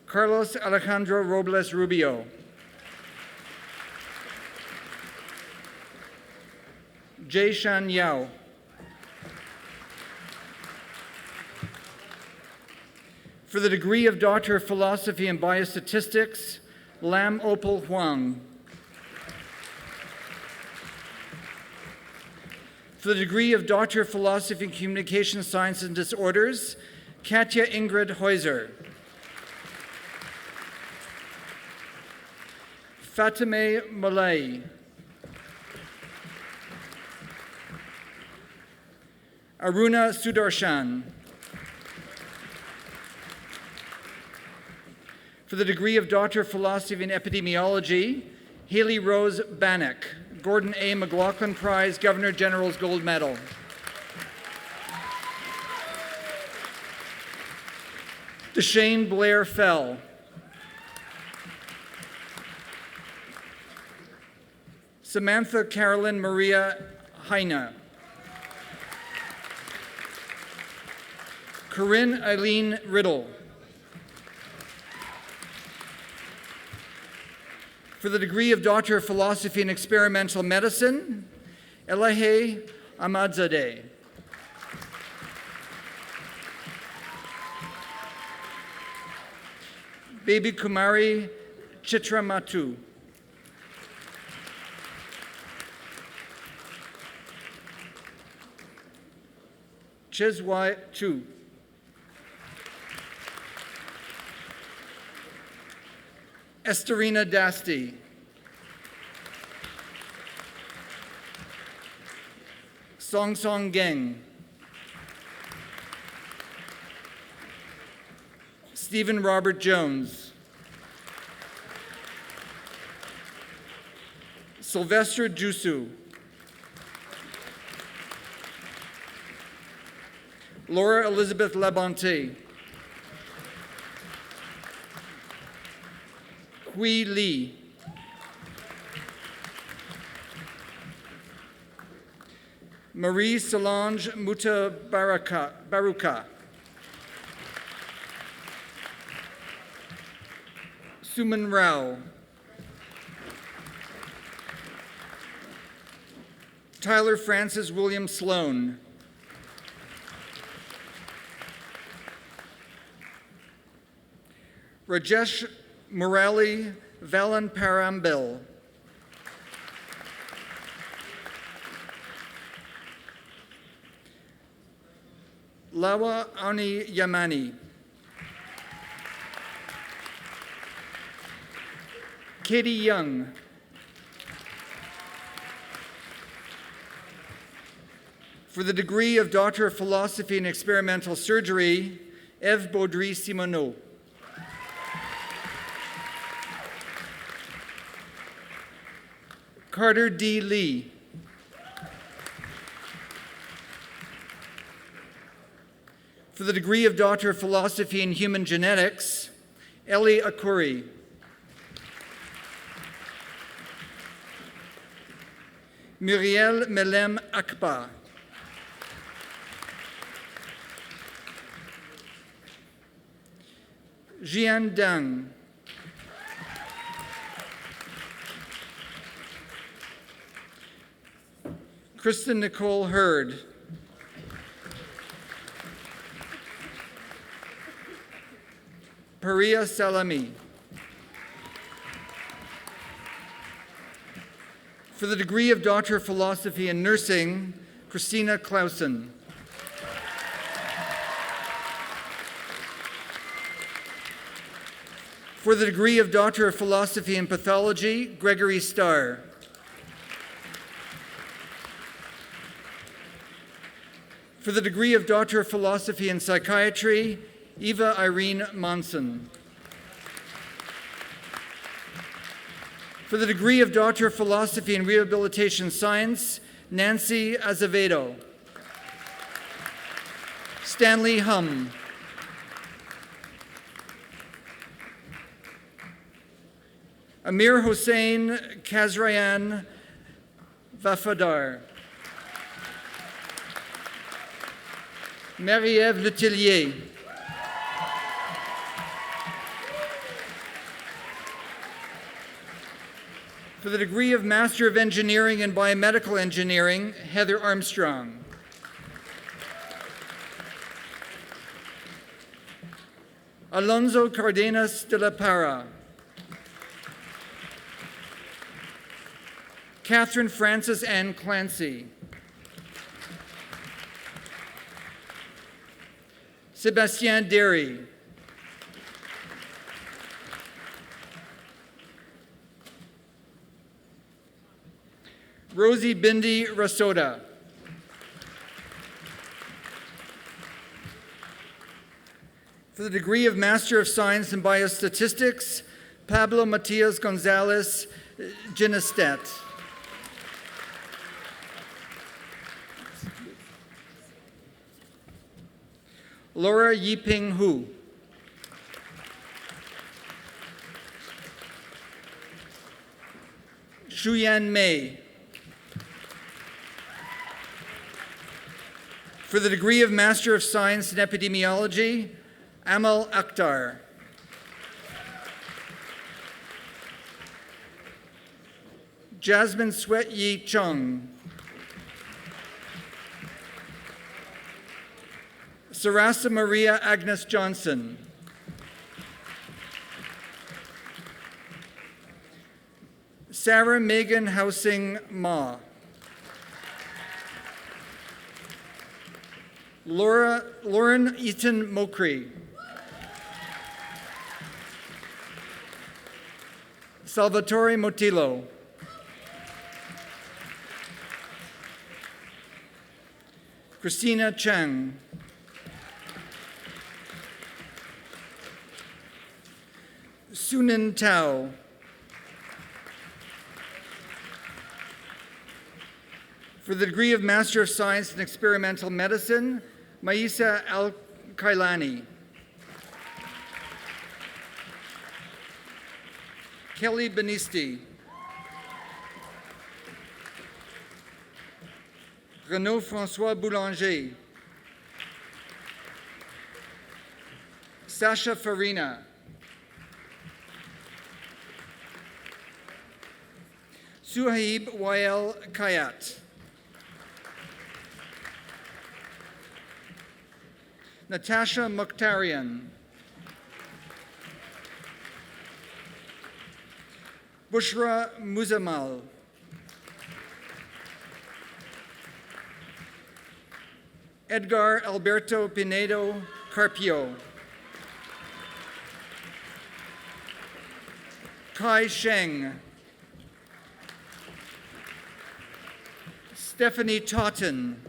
Carlos Alejandro Robles Rubio. Jay Shan Yao. For the degree of Doctor of Philosophy and Biostatistics, Lam Opal Huang. For the degree of Doctor of Philosophy and Communication Science and Disorders, Katya Ingrid Heuser. Fatime Molay. Aruna Sudarshan. For the degree of Doctor of Philosophy in Epidemiology, Haley Rose Bannock, Gordon A. McLaughlin Prize, Governor General's Gold Medal. Deshane Blair Fell. Samantha Carolyn Maria Heine. Corinne Eileen Riddle. For the degree of Doctor of Philosophy in Experimental Medicine, Elahe Ahmadzadeh. Baby Kumari Chitramatu. Chizwai Chu. Esterina Dasti. Song Song Geng. Stephen Robert Jones. Sylvester Jusu. Laura Elizabeth Labonte. Hui Lee. Marie Solange Muta Baruka. Suman Rao. Tyler Francis William Sloan. Rajesh Murali Valan Parambil. Lawa Ani Yamani. Katie Young. For the degree of Doctor of Philosophy in Experimental Surgery, Eve Baudry Simoneau. Carter D. Lee. For the degree of Doctor of Philosophy in Human Genetics, Ellie Akuri. Muriel Melem Akba. Jian Dang. Kristen Nicole Hurd. Paria Salami. For the degree of Doctor of Philosophy in Nursing, Christina Clausen. For the degree of Doctor of Philosophy in Pathology, Gregory Starr. For the degree of Doctor of Philosophy in Psychiatry, Eva Irene Monson. For the degree of Doctor of Philosophy in Rehabilitation Science, Nancy Azevedo. Stanley Hum. Amir Hossein Kazrayan Vafadar. Marie-Ève Letellier. For the degree of Master of Engineering in Biomedical Engineering, Heather Armstrong. Alonso Cardenas de la Parra. Catherine Frances Ann Clancy. Sebastien Derry. Rosie Bindi Rasoda. For the degree of Master of Science in Biostatistics, Pablo Matias Gonzalez Ginestet. Laura Yiping Hu. Shuyan Mei. For the degree of Master of Science in Epidemiology, Amal Akhtar. Jasmine Sweat Yi Chung. Sarasa Maria Agnes Johnson. Sarah Megan Housing Ma. Lauren Eaton Mokri. Salvatore Motillo. Christina Chang. Sunan Tao. For the degree of Master of Science in Experimental Medicine, Maisa Al-Kailani. Kelly Benisti. Renaud François Boulanger. Sasha Farina. Suhaib Wael Kayat. Natasha Mokhtarian. Bushra Muzamal. Edgar Alberto Pinedo Carpio. Kai Sheng. Stephanie Totten.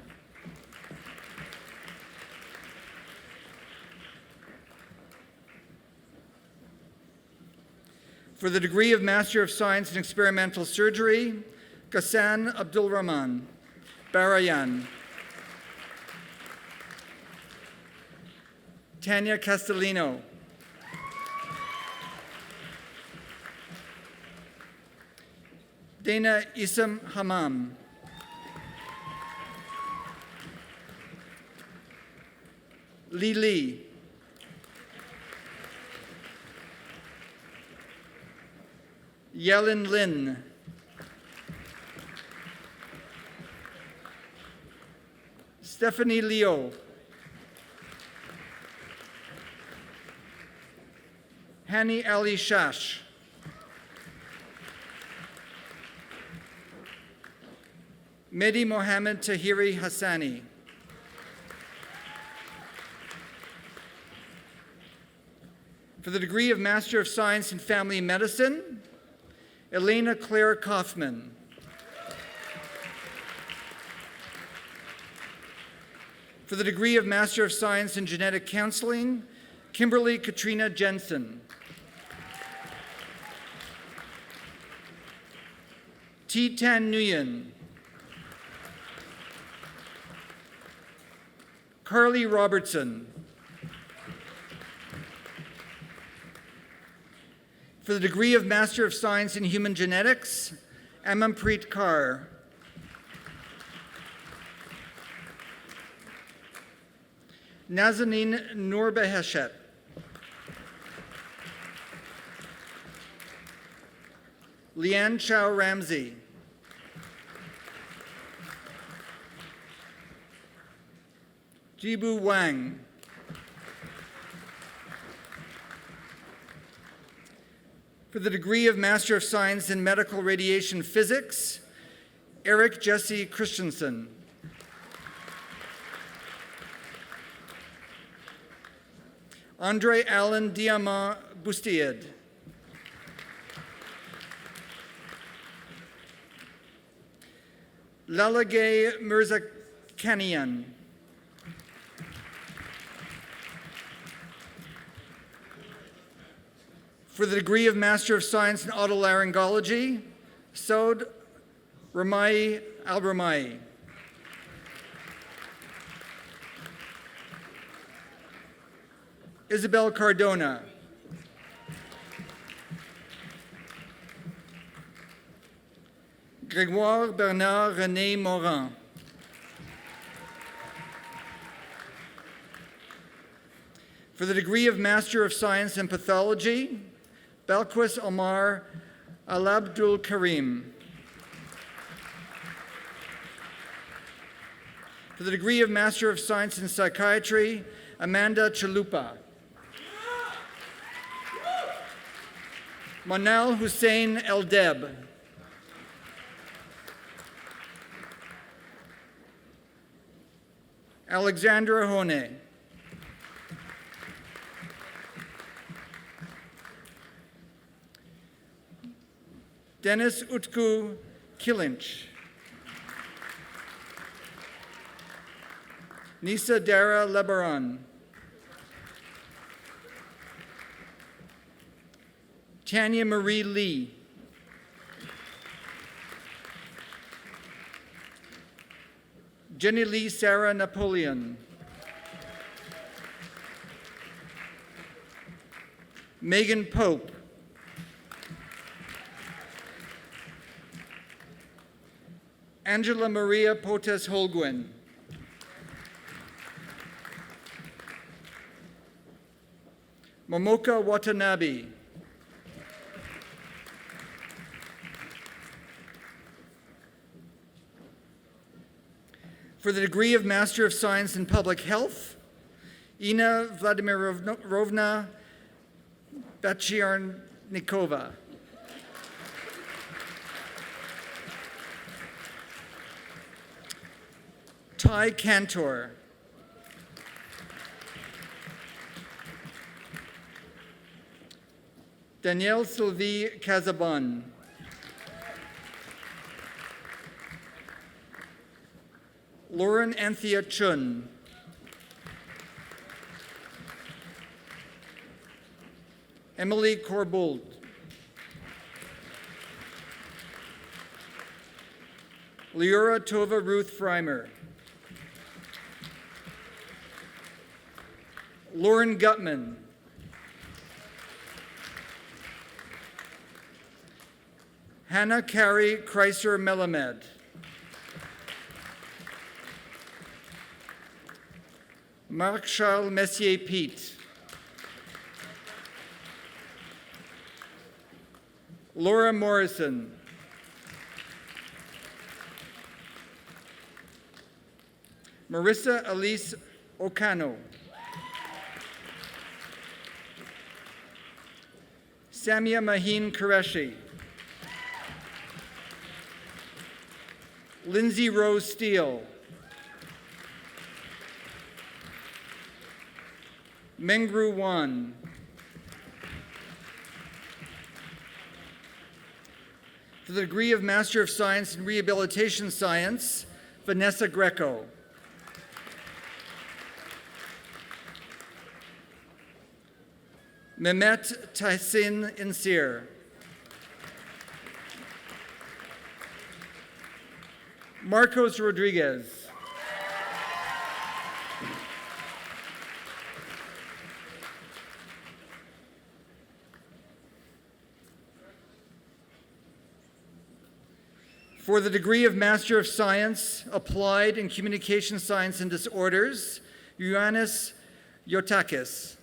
For the degree of Master of Science in Experimental Surgery, Ghassan Abdul Rahman, Barayan. Tanya Castellino. Dana Isam Hamam. Li Li. Yellen Lin. Stephanie Leo. Hani Ali Shash. Mehdi Mohammed Tahiri Hassani. For the degree of Master of Science in Family Medicine, Elena Claire Kaufman. For the degree of Master of Science in Genetic Counseling, Kimberly Katrina Jensen. T. Tan Nguyen. Carly Robertson. For the degree of Master of Science in Human Genetics, Amanpreet Kaur. Nazanin Nourbeheshet. Leanne Chow Ramsey. Jibu Wang. For the degree of Master of Science in Medical Radiation Physics, Eric Jesse Christensen. Andre Allen Diamant Bustied. Lalagay Mirzakanian. For the degree of Master of Science in Otolaryngology, Saud Ramai Al-Ramai. Isabel Cardona. Grégoire Bernard René Morin. For the degree of Master of Science in Pathology, Balquis Omar Al-Abdul Karim. For the degree of Master of Science in Psychiatry, Amanda Chalupa. Manal Hussein El-Deb. Alexandra Hone. Dennis Utku Kilinch. Nisa Dara Lebaran. Tanya Marie Lee. Jenny Lee Sarah Napoleon. Megan Pope. Angela Maria Potes Holguin. Momoka Watanabe. For the degree of Master of Science in Public Health, Ina Vladimirovna Bachiarnikova. Ty Cantor. Danielle Sylvie Casabon. Lauren Anthea Chun. Emily Corbould. Leora Tova Ruth Freimer. Lauren Gutman. Hannah Carey Chrysler Melamed. Marc-Charles Messier-Pete. Laura Morrison. Marissa Elise Ocano. Samia Maheen Qureshi. Lindsay Rose Steele. Mengru Wan. For the degree of Master of Science in Rehabilitation Science, Vanessa Greco. Mehmet Tahsin Insir. Marcos Rodriguez. For the degree of Master of Science Applied in Communication Science and Disorders, Ioannis Yotakis.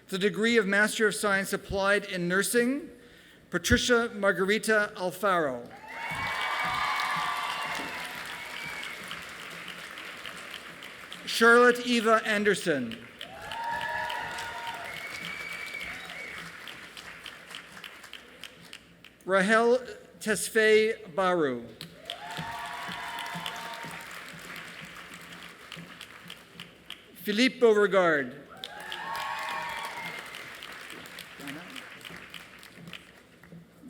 The degree of Master of Science Applied in Nursing, Patricia Margarita Alfaro. Charlotte Eva Anderson. Rahel Tesfaye Baru. Philippe Beauregard.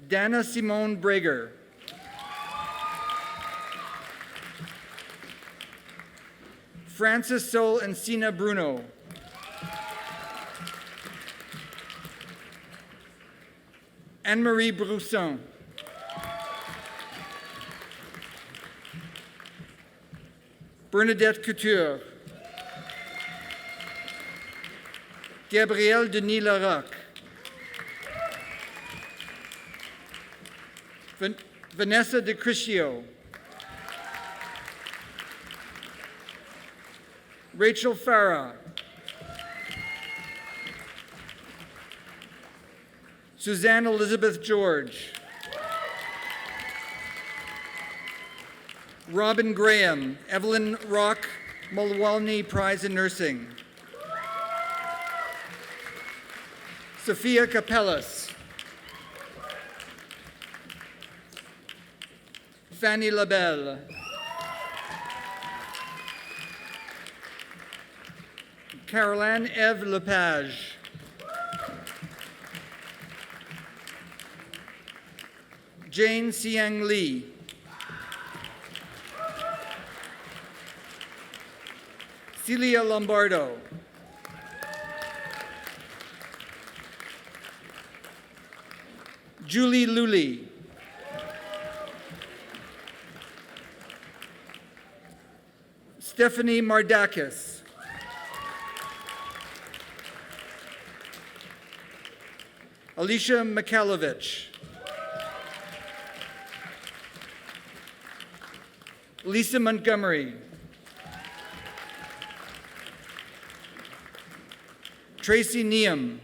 Dana Simone Brager. Francis Sol Encina Bruno. Anne-Marie Brousson. Bernadette Couture. Gabrielle Denis Larocque. Vanessa De Criscio. Rachel Farah. Suzanne Elizabeth George. Robin Graham, Evelyn Rock Mulwalny Prize in Nursing. Sophia Capellas. Fanny Labelle. Caroline Eve Lepage. Jane Siang Lee. Celia Lombardo. Julie Lully. Stephanie Mardakis. Alicia Mikalovich. Lisa Montgomery. Tracy Neum.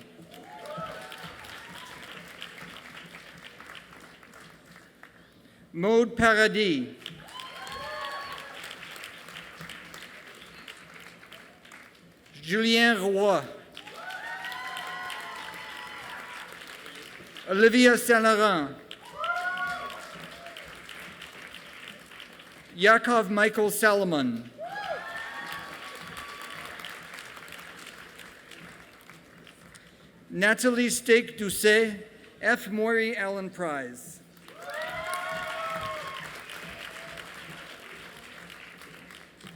Maude Paradis. Julien Roy. Olivia Saint-Laurent. Yakov Michael Salomon. Natalie Stake Doucet, F. Maury Allen Prize.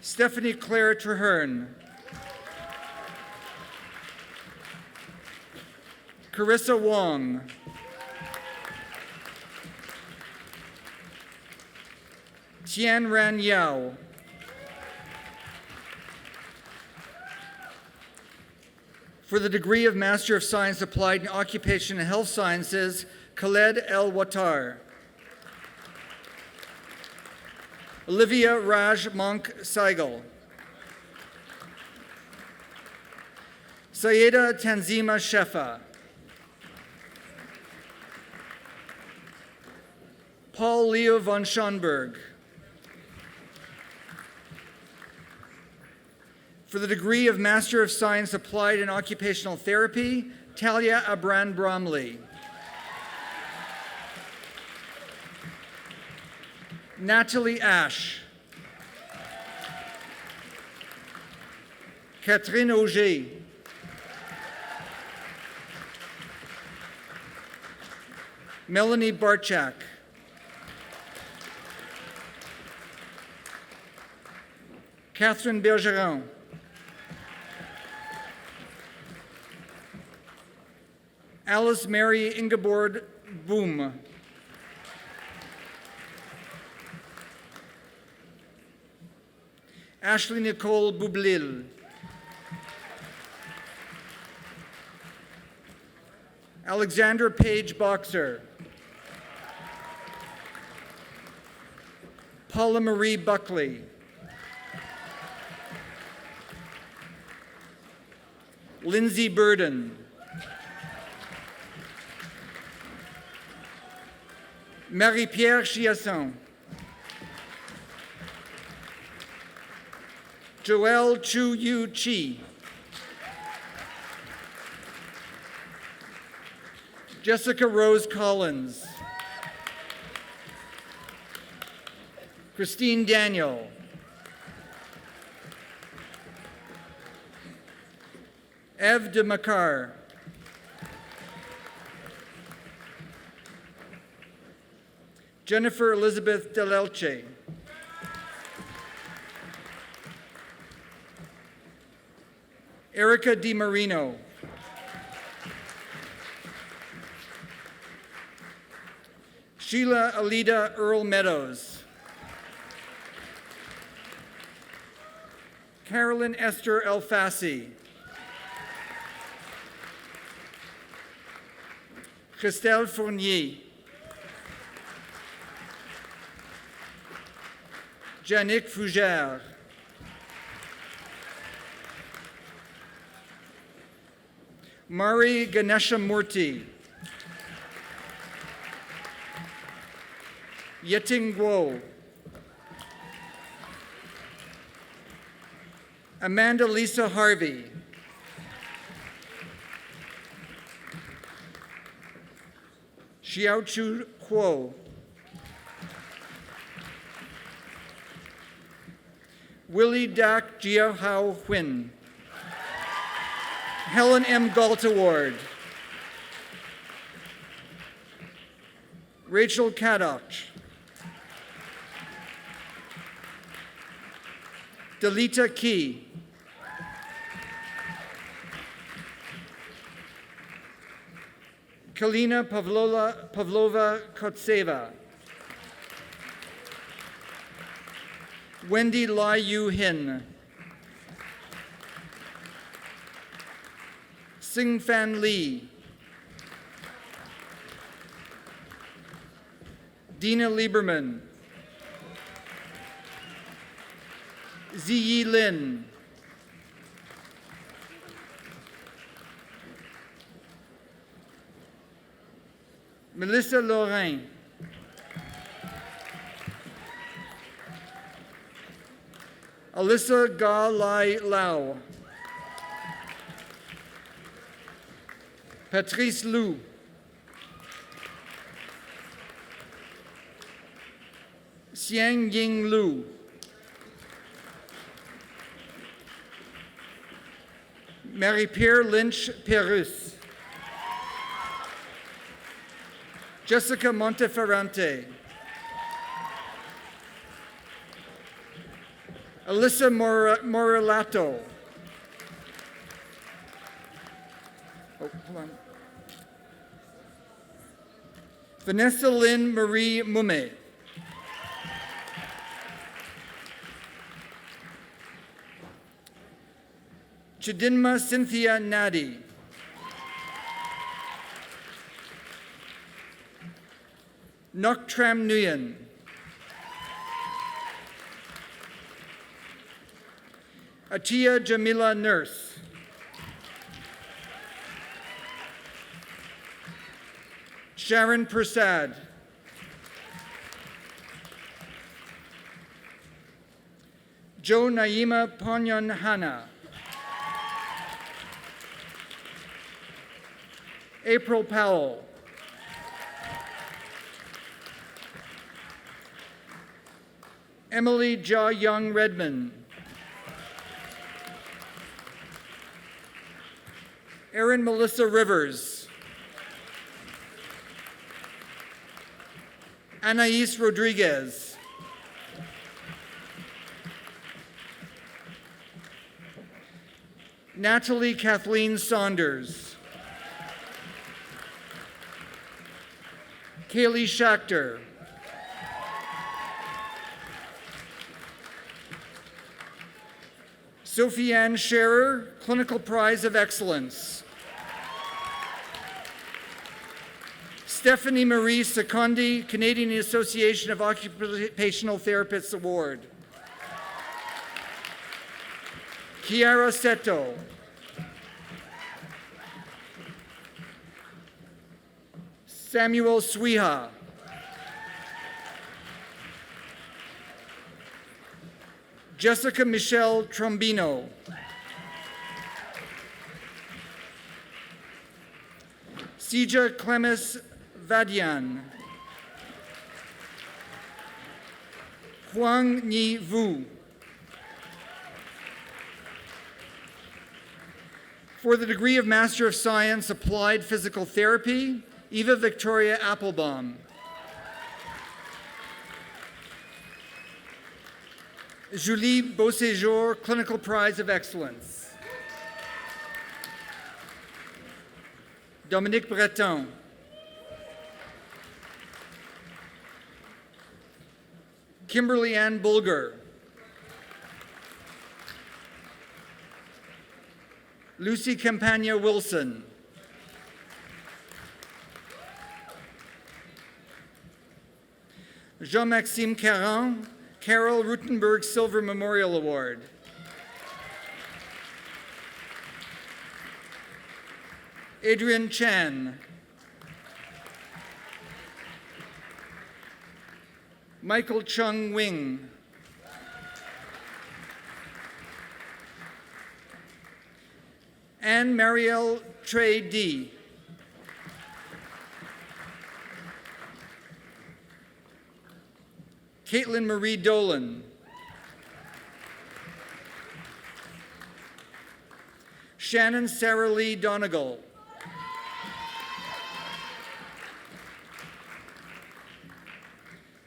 Stephanie Claire Traherne. Carissa Wong. Tian Ran Yao. For the degree of Master of Science Applied in Occupation and Health Sciences, Khaled El Wattar. Olivia Raj Monk Saigal. Sayeda Tanzima Shefa. Paul Leo von Schonberg. For the degree of Master of Science Applied in Occupational Therapy, Talia Abran Bromley. Natalie Ash. Catherine Auger. Melanie Barchak. Catherine Bergeron. Alice Mary Ingeborg Boom. Ashley Nicole Boublil. Alexandra Page Boxer. Paula Marie Buckley. Lindsay Burden. Marie-Pierre Chiasson. Joelle Chu Yu Chi. Jessica Rose Collins. Christine Daniel. Eve de Makar. Jennifer Elizabeth Delelche. Erica DiMarino. Sheila Alida Earl Meadows. Carolyn Esther Elfassi. Christelle Fournier. Jannick Fougère. Mari Ganeshamurthy. Yeting Guo. Amanda Lisa Harvey. Xiaochu Huo. Willie Dak Jiahao Huyn. Helen M. Galt Award. Rachel Kadach. Delita Key. Kalina Pavlova Kotseva. Wendy Lai Yu Hin. Sing Fan Lee. Dina Lieberman. Ziyi Lin. Melissa Lorrain. Alyssa Ga Lai Lau. Patrice Lou. Xiang Ying Lu. Marie-Pierre Lynch Perus. Jessica Monteferrante. Alyssa Morilato. Oh, hold on. Vanessa Lynn Marie Mume. Chidinma Cynthia Nadi. Noktram Nguyen. Atia Jamila Nurse. Sharon Prasad. Jo Naima Ponyan Hana. April Powell. Emily Ja Young Redmond. Erin Melissa Rivers. Anais Rodriguez. Natalie Kathleen Saunders. Kaylee Schachter. Sophie Ann Scherer, Clinical Prize of Excellence. Stephanie Marie Secondi, Canadian Association of Occupational Therapists Award. Kiara Seto. Samuel Swiha. Jessica Michelle Trombino. Sija Clemis Vadian. Huang Nhi Vu. For the degree of Master of Science, Applied Physical Therapy, Eva Victoria Applebaum. Julie Beauséjour, Clinical Prize of Excellence. Dominique Breton. Kimberly Ann Bulger. Lucy Campagna Wilson. Jean-Maxime Caron, Carol Rutenberg Silver Memorial Award. Adrian Chan. Michael Chung Wing. Anne Marielle Trey D. Caitlin Marie Dolan. Shannon Sarah Lee Donegal.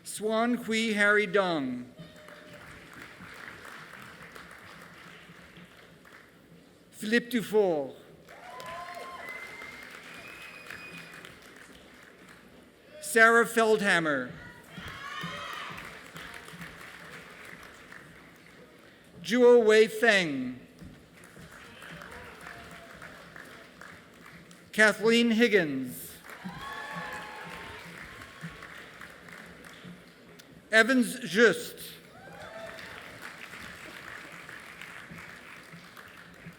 Swan Hui Harry Dong. Philippe Dufour. Sarah Feldhammer. Zhuo Wei Feng. Kathleen Higgins. Evans Just.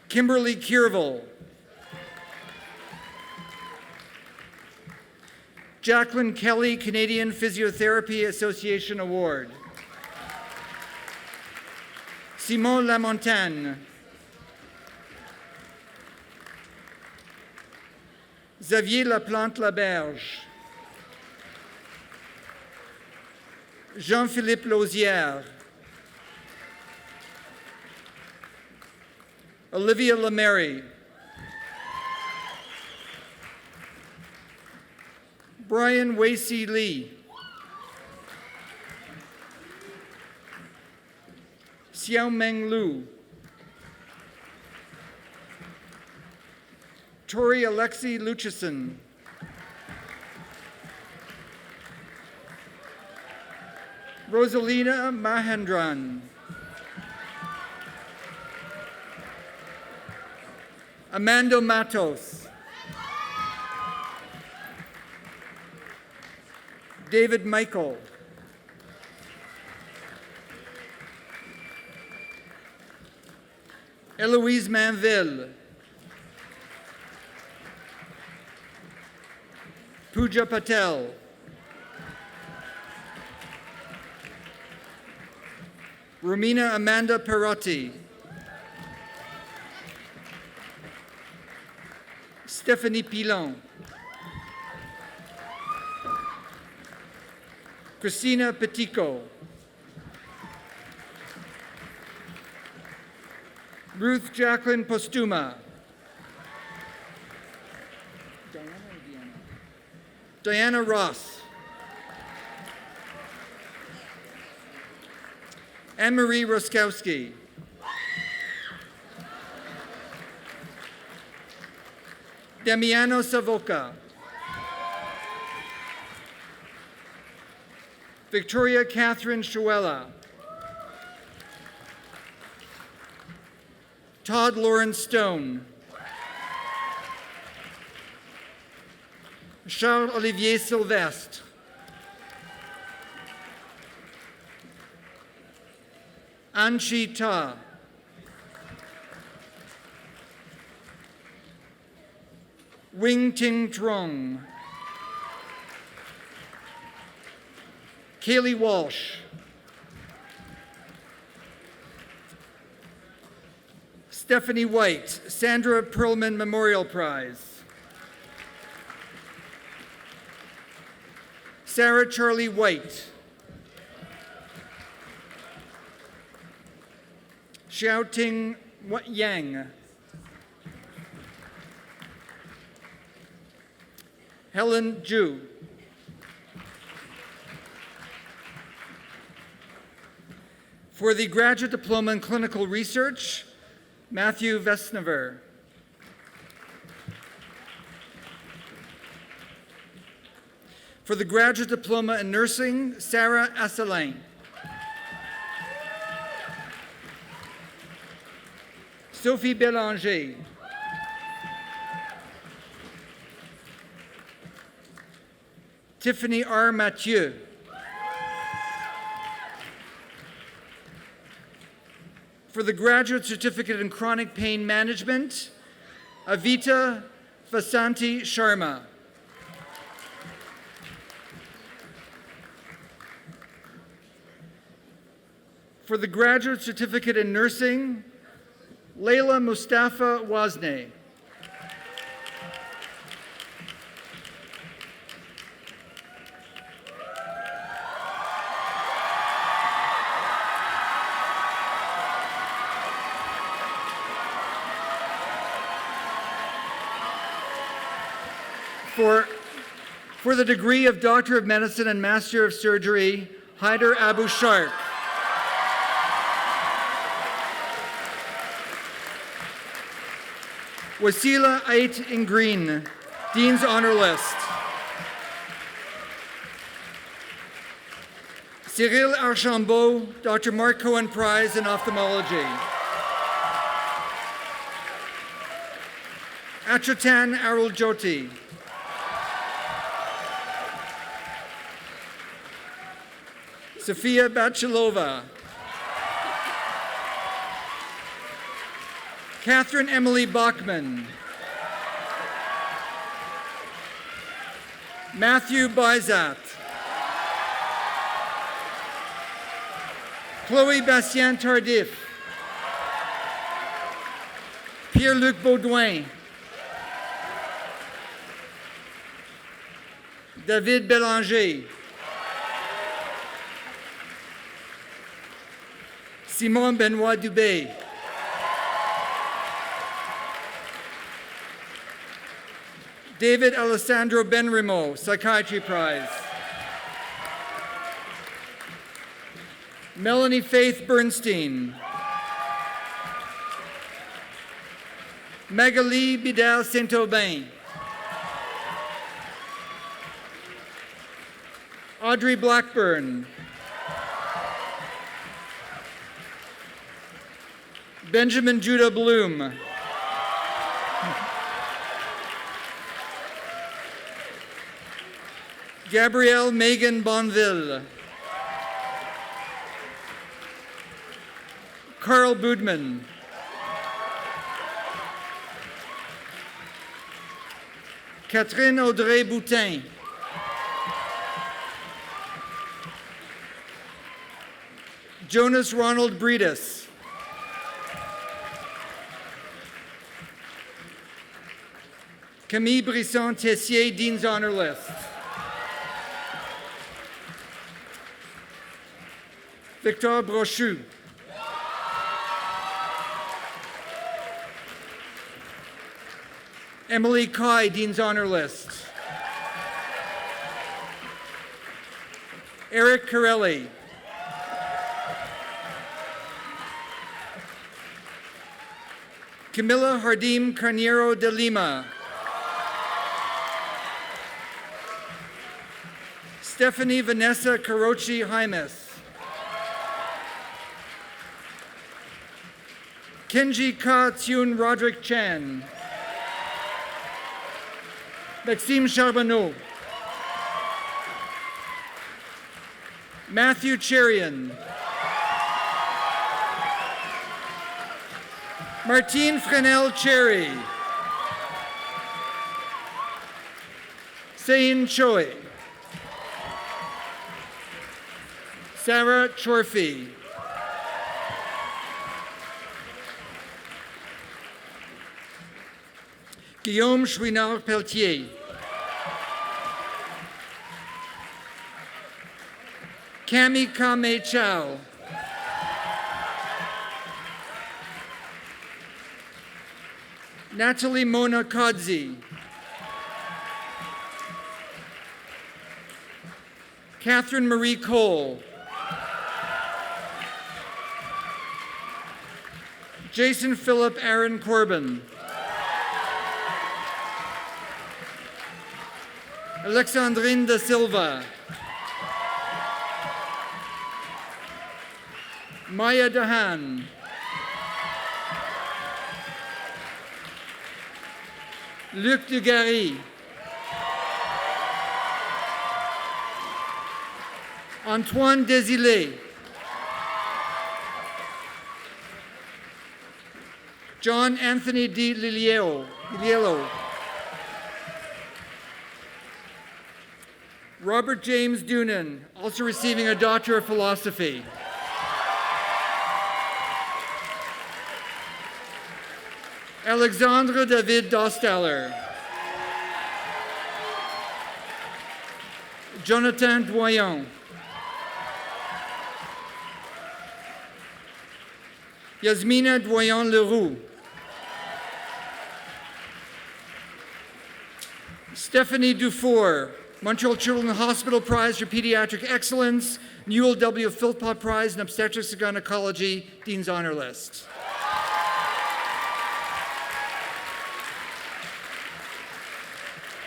Kimberly Kierville. Jacqueline Kelly Canadian Physiotherapy Association Award. Simon Lamontagne. Xavier Laplante Laberge. Jean-Philippe Lausière. Olivia Lemary. Brian Wasey Lee. Xiao Meng Lu. Tori Alexi Luchison. Rosalina Mahendran. Amanda Matos. David Michael. Eloise Manville. Pooja Patel. Romina Amanda Perotti. Stephanie Pilon. Christina Petico. Ruth Jacqueline Postuma. Diana Ross. Anne-Marie Roskowski. Damiano Savoca. Victoria Catherine Schuella. Todd Lawrence Stone. Charles-Olivier Sylvestre. Anchi Ta. Wing Ting Trong. Kaylee Walsh. Stephanie White, Sandra Perlman Memorial Prize. Sarah Charlie White. Xiaoting Yang. Helen Zhu. For the Graduate Diploma in Clinical Research, Matthew Vesnever. For the Graduate Diploma in Nursing, Sarah Asselin. Sophie Bélanger. Tiffany R. Mathieu. For the Graduate Certificate in Chronic Pain Management, Avita Vasanti Sharma. For the Graduate Certificate in Nursing, Leila Mustafa Wasne. For the degree of Doctor of Medicine and Master of Surgery, Haider Abu Shark. Wasila Ait Ingreen, Dean's Honor List. Cyril Archambault, Dr. Mark Cohen Prize in Ophthalmology. Achutan Arul Jyoti. Sofia Bachelova. Catherine Emily Bachman. Matthew Bizat. Chloe Bastien Tardif. Pierre-Luc Baudouin. David Bélanger. Simon Benoit Dubé. David Alessandro Benrimo, Psychiatry Prize. Melanie Faith Bernstein. Magali Bidal Saint-Aubin. Audrey Blackburn. Benjamin Judah Bloom. Gabrielle Megan Bonville. Carl Budman. Catherine Audrey Boutin. Jonas Ronald Breedis. Camille Brisson Tessier, Dean's Honor List. Victor Brochu. Emily Kai, Dean's Honor List. Eric Corelli. Camila Hardim Carniero de Lima. Stephanie Vanessa Carochi Jaimes. Kenji Ka Tsun Roderick Chan. Maxime Charbonneau. Matthew Cherian. Martine Fresnel Cherry. Sein Choi. Sarah Chorfi. Guillaume Chouinard-Pelletier. Cami Kame Chow. Natalie Mona Kodzi. Catherine Marie Cole. Jason Philip Aaron Corbin. Alexandrine da Silva. Maya Dahan. Luc Dugarry. Antoine Desilets. John Anthony Di Liliello. Robert James Doonan, also receiving a Doctor of Philosophy. Alexandre David Dosteller. Jonathan Doyon. Yasmina Doyon Leroux. Stephanie Dufour, Montreal Children's Hospital Prize for Pediatric Excellence, Newell W. Philpott Prize in Obstetrics and Gynecology, Dean's Honor List.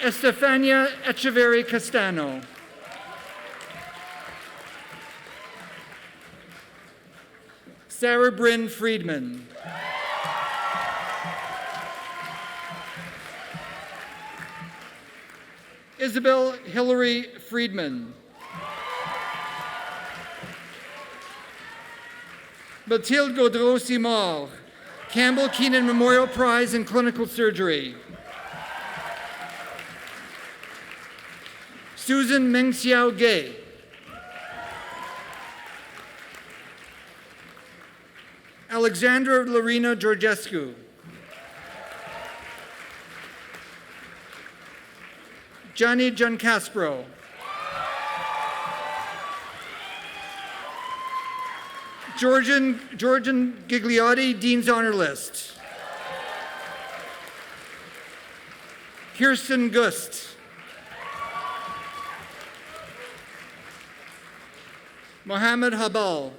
Estefania Echeverry Castano. Sarah Bryn Friedman. Isabel Hillary Friedman. Mathilde Gaudreau-Simard, Campbell Keenan Memorial Prize in Clinical Surgery. Susan Mengxiao Gay. Alexandra Lorena Georgescu. Johnny Giancaspro. Georgian Gigliotti, Dean's Honor List. Kirsten Gust. Mohammed Habal.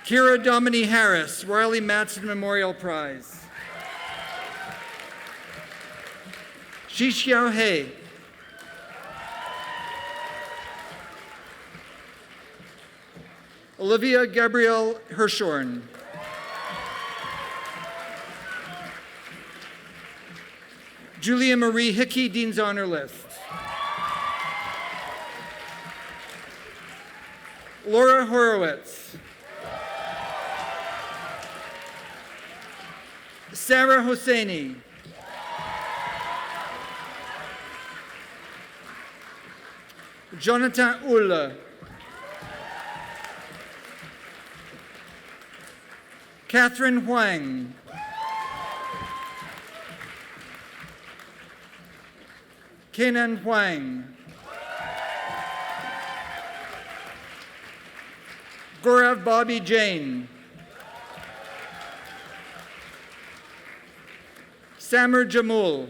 Kira Domini Harris, Riley Matson Memorial Prize. Xixiao He. Olivia Gabrielle Hirschhorn. Julia Marie Hickey, Dean's Honor List. Laura Horowitz. Sarah Hosseini. Jonathan Ulla. Catherine Huang. Kenan Huang. Gaurav Bobby Jain. Samer Jamul.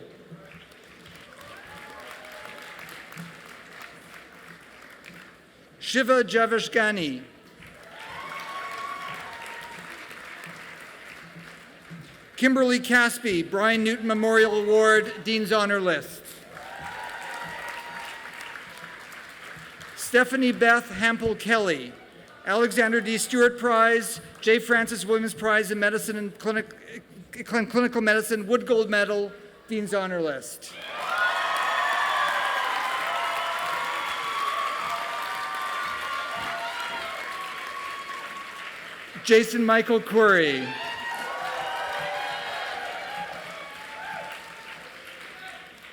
Shiva Javashgani. Kimberly Caspi, Brian Newton Memorial Award, Dean's Honor List. Stephanie Beth Hampel Kelly, Alexander D. Stewart Prize, J. Francis Williams Prize in Medicine and Clinical Medicine, Wood Gold Medal, Dean's Honor List. Jason Michael Curry.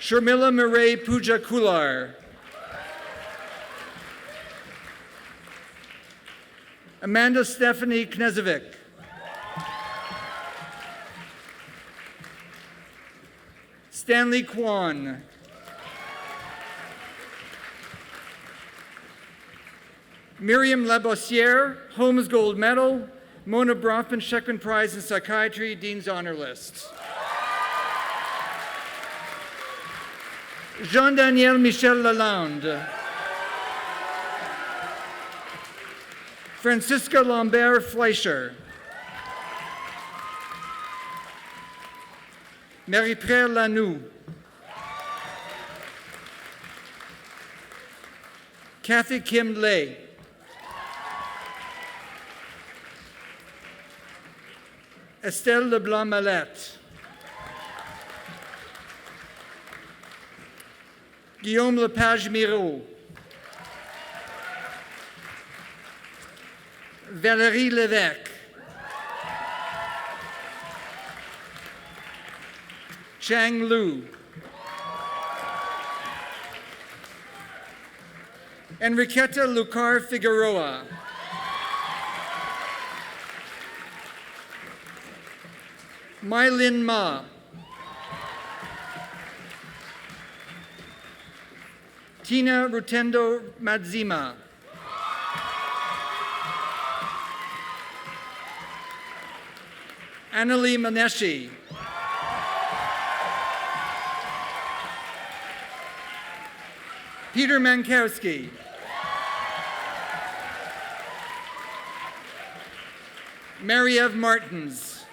Sharmila Mireille Pooja Kular. Amanda Stephanie Knezovic. Stanley Kwan. Miriam Labossiere, Holmes Gold Medal, Mona Bronfman Sheckman Prize in Psychiatry, Dean's Honor List. Jean-Daniel Michel Lalonde. Francisca Lambert Fleischer. Marie-Pierre Lanoux, Kathy Kim Lay, Estelle Leblanc-Mallette, Guillaume Lepage-Mirault, Valérie Lévesque, Chang Lu, Enriqueta Lucar Figueroa, Mylin Ma, Tina Rutendo Madzima, Annalie Maneshi, Peter Mankowski, Mary-Eve Martins,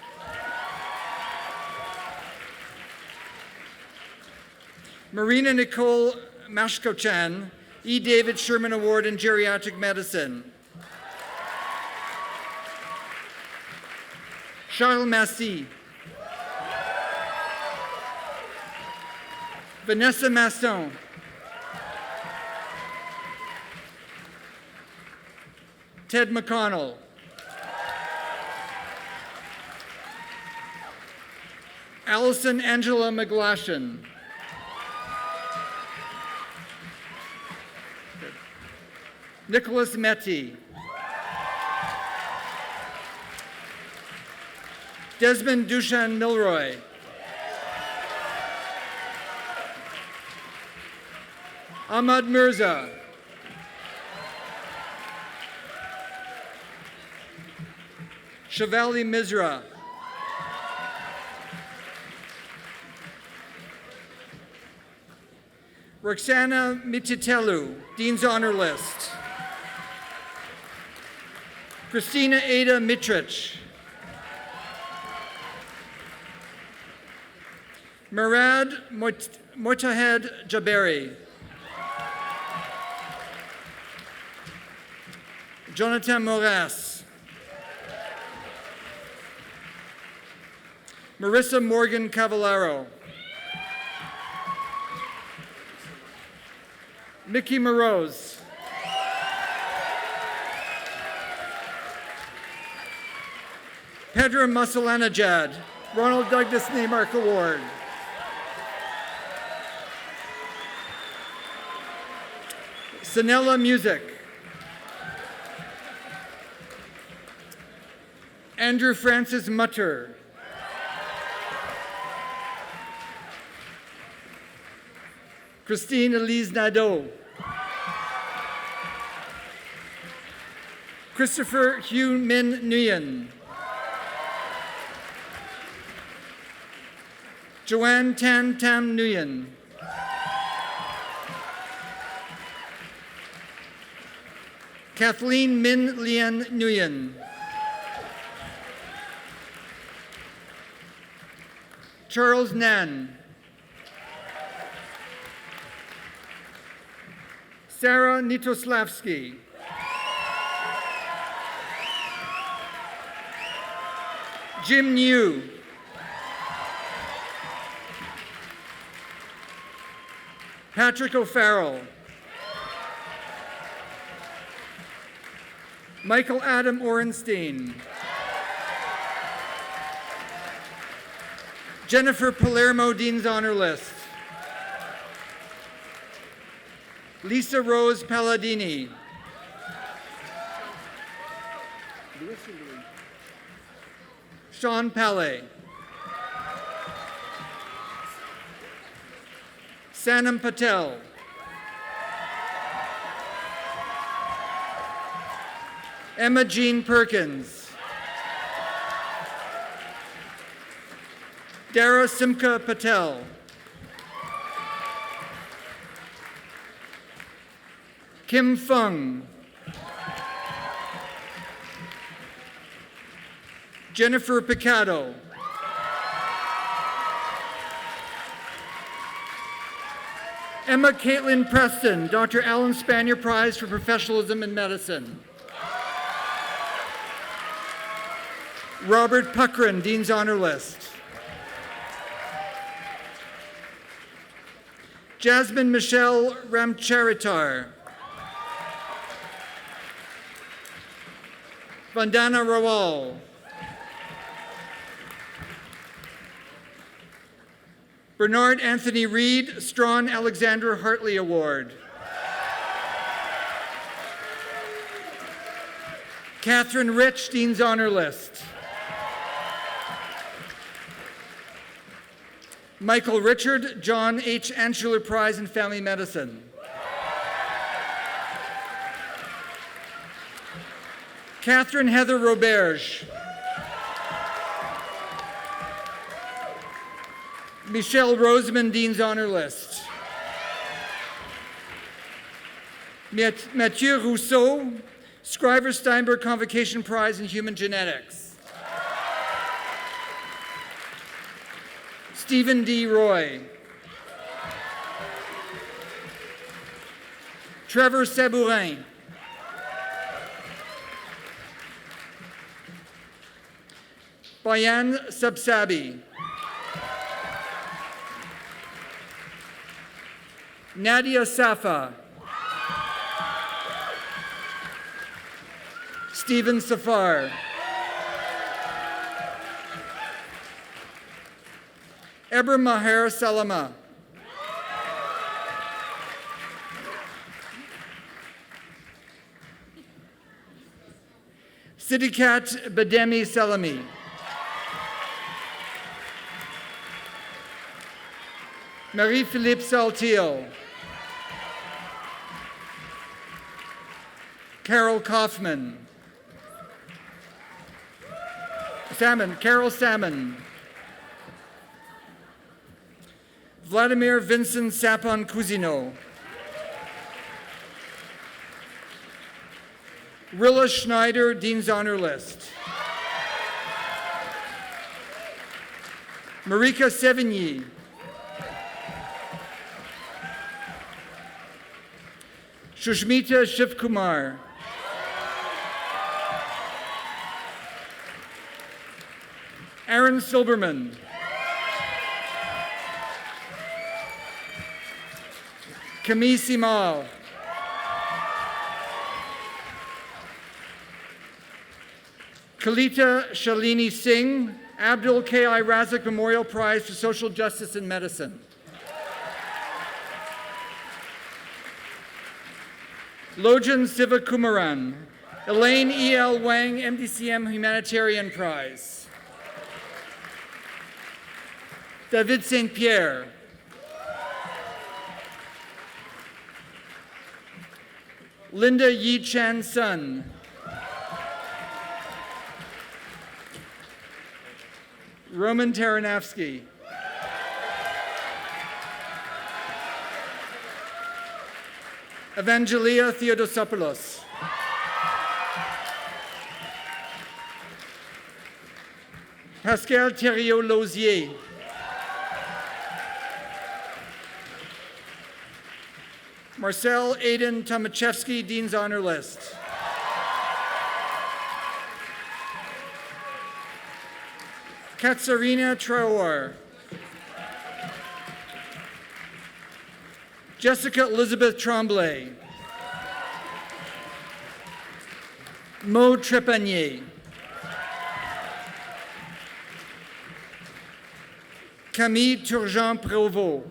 Marina Nicole Mashkochan, E. David Sherman Award in Geriatric Medicine, Charles Massy, Vanessa Masson, Ted McConnell, Allison Angela McGlashan, Nicholas Metti, Desmond Dushan Milroy, Ahmad Mirza, Shivali Misra, Roxana Mititelu, Dean's Honor List, Christina Ada Mitrich, Murad Motahed Jaberi, Jonathan Moras, Marissa Morgan Cavallaro, Mickey Moroz, Pedro Masalanajad, Ronald Douglas Neymark Award, Sanella Music, Andrew Francis Mutter, Christine Elise Nadeau, Christopher Hugh Min Nguyen, Joanne Tan Tam Nguyen, Kathleen Min Lien Nguyen, Charles Nan, Sarah Nitoslavsky, Jim New, Patrick O'Farrell, Michael Adam Orenstein, Jennifer Palermo, Dean's Honor List, Lisa Rose Palladini, Sean Palais, Sanam Patel, Emma Jean Perkins, Dara Simka Patel, Kim Fung, Jennifer Picado, Emma Caitlin Preston, Dr. Alan Spanier Prize for Professionalism in Medicine. Robert Puckrin, Dean's Honor List. Jasmine Michelle Ramcharitar. Vandana Rawal. Bernard Anthony Reed, Strawn Alexander Hartley Award. Catherine Rich, Dean's Honor List. Michael Richard, John H. Anschler Prize in Family Medicine. Catherine Heather Roberge. Michelle Roseman, Dean's Honor List. Mathieu Rousseau, Scriver Steinberg Convocation Prize in Human Genetics. Stephen D. Roy. Trevor Sabourin. Bayan Sabsabi. Nadia Safa. Stephen Safar. Ebra Maher Salama. Sidikat Bademi Salami. Marie-Philippe Saltiel. Carol Kaufman. Carol Salmon. Vladimir Vincent Sapon Cousineau. Rilla Schneider, Dean's Honor List. Marika Sevigny. Shushmita Shivkumar. Aaron Silberman. Camille Simal. Kalita Shalini Singh, Abdul K.I. Razak Memorial Prize for Social Justice in Medicine. Lojan Sivakumaran, Elaine E.L. Wang, MDCM Humanitarian Prize. David St. Pierre. Linda Yi Chan Sun. Roman Taranavsky. Evangelia Theodosopoulos. Pascal Thériault-Lausier. Marcel Aidan Tomaszewski, Dean's Honor List. Katsarina Traore. Jessica Elizabeth Tremblay. Maud Trepanier. Camille Turgeon-Prévost.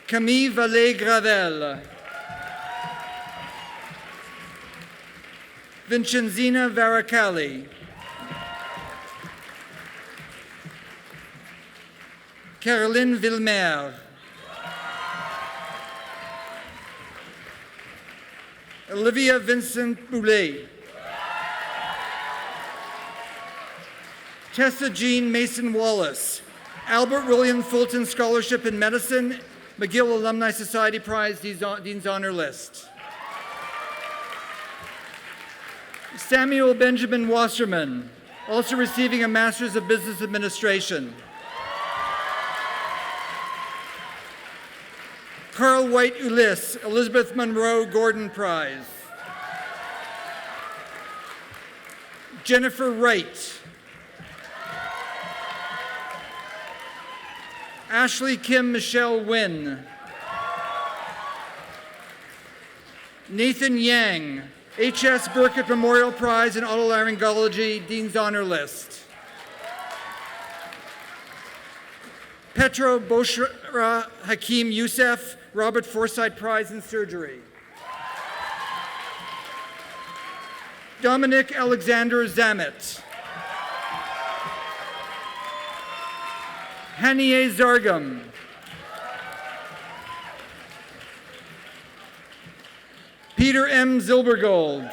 Camille Vallée-Gravel. Vincenzina Varacalli. Caroline Villemer. Olivia Vincent Boulet. Tessa Jean Mason Wallace. Albert William Fulton Scholarship in Medicine, McGill Alumni Society Prize, Dean's Honor List. Samuel Benjamin Wasserman, also receiving a Master's of Business Administration. Carl White Ulyss, Elizabeth Monroe Gordon Prize. Jennifer Wright. Ashley Kim Michelle Wynn. Nathan Yang, H.S. Burkitt Memorial Prize in Otolaryngology, Dean's Honor List. Petro Boshra Hakim Youssef, Robert Forsyth Prize in Surgery. Dominic Alexander Zamet. Hanieh Zargam. Peter M. Zilbergold.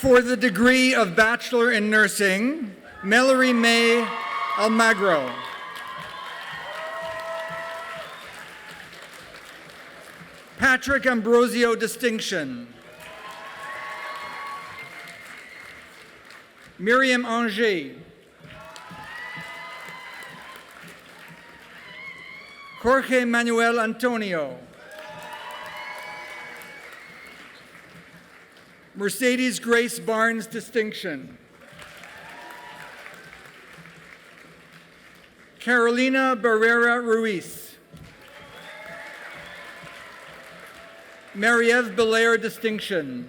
For the degree of Bachelor in Nursing, Mallory May Almagro. Patrick Ambrosio Distinction. Miriam Anger. Jorge Manuel Antonio. Mercedes Grace Barnes Distinction. Carolina Barrera Ruiz. Marie-Eve Belair Distinction.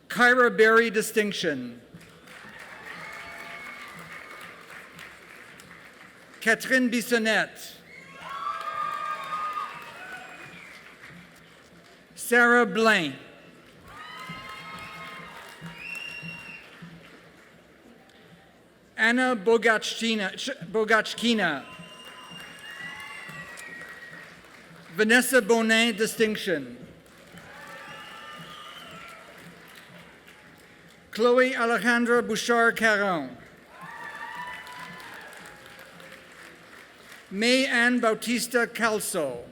Kyra Berry Distinction. Catherine Bissonnette. Sarah Blain. Anna Bogachkina. Vanessa Bonin Distinction. Chloe Alejandra Bouchard-Caron. May Ann Bautista Calso.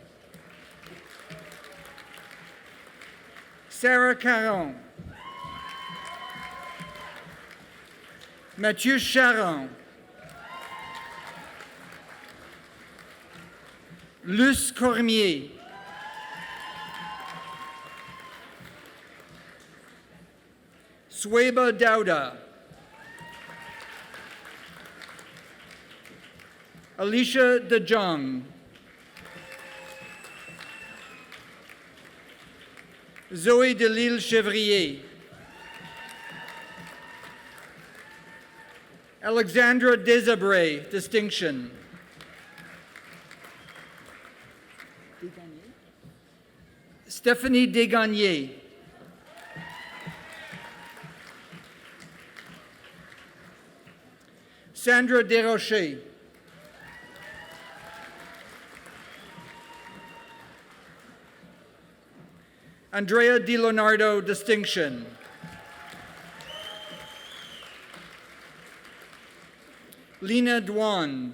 Sarah Caron. Mathieu Charon. Luce Cormier. Sweba Dauda. Alicia De Jong. Zoe Delisle Chevrier. Alexandra Desabrey, Distinction. Stephanie Desgagnés. Sandra Desrochers. Andrea Di Leonardo Distinction. Lena Dwan.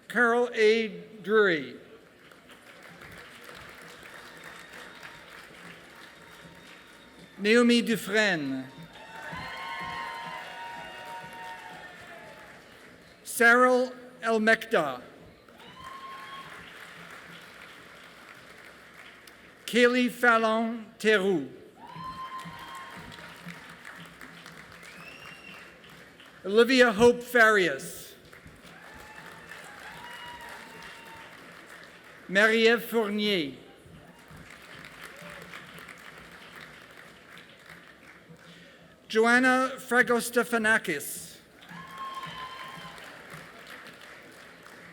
Carol A. Drury. Naomi Dufresne. Sarah El-Mekta. Kaylee Fallon Theroux. Olivia Hope Farias. Marie-Ève Fournier. Joanna Fragostefanakis.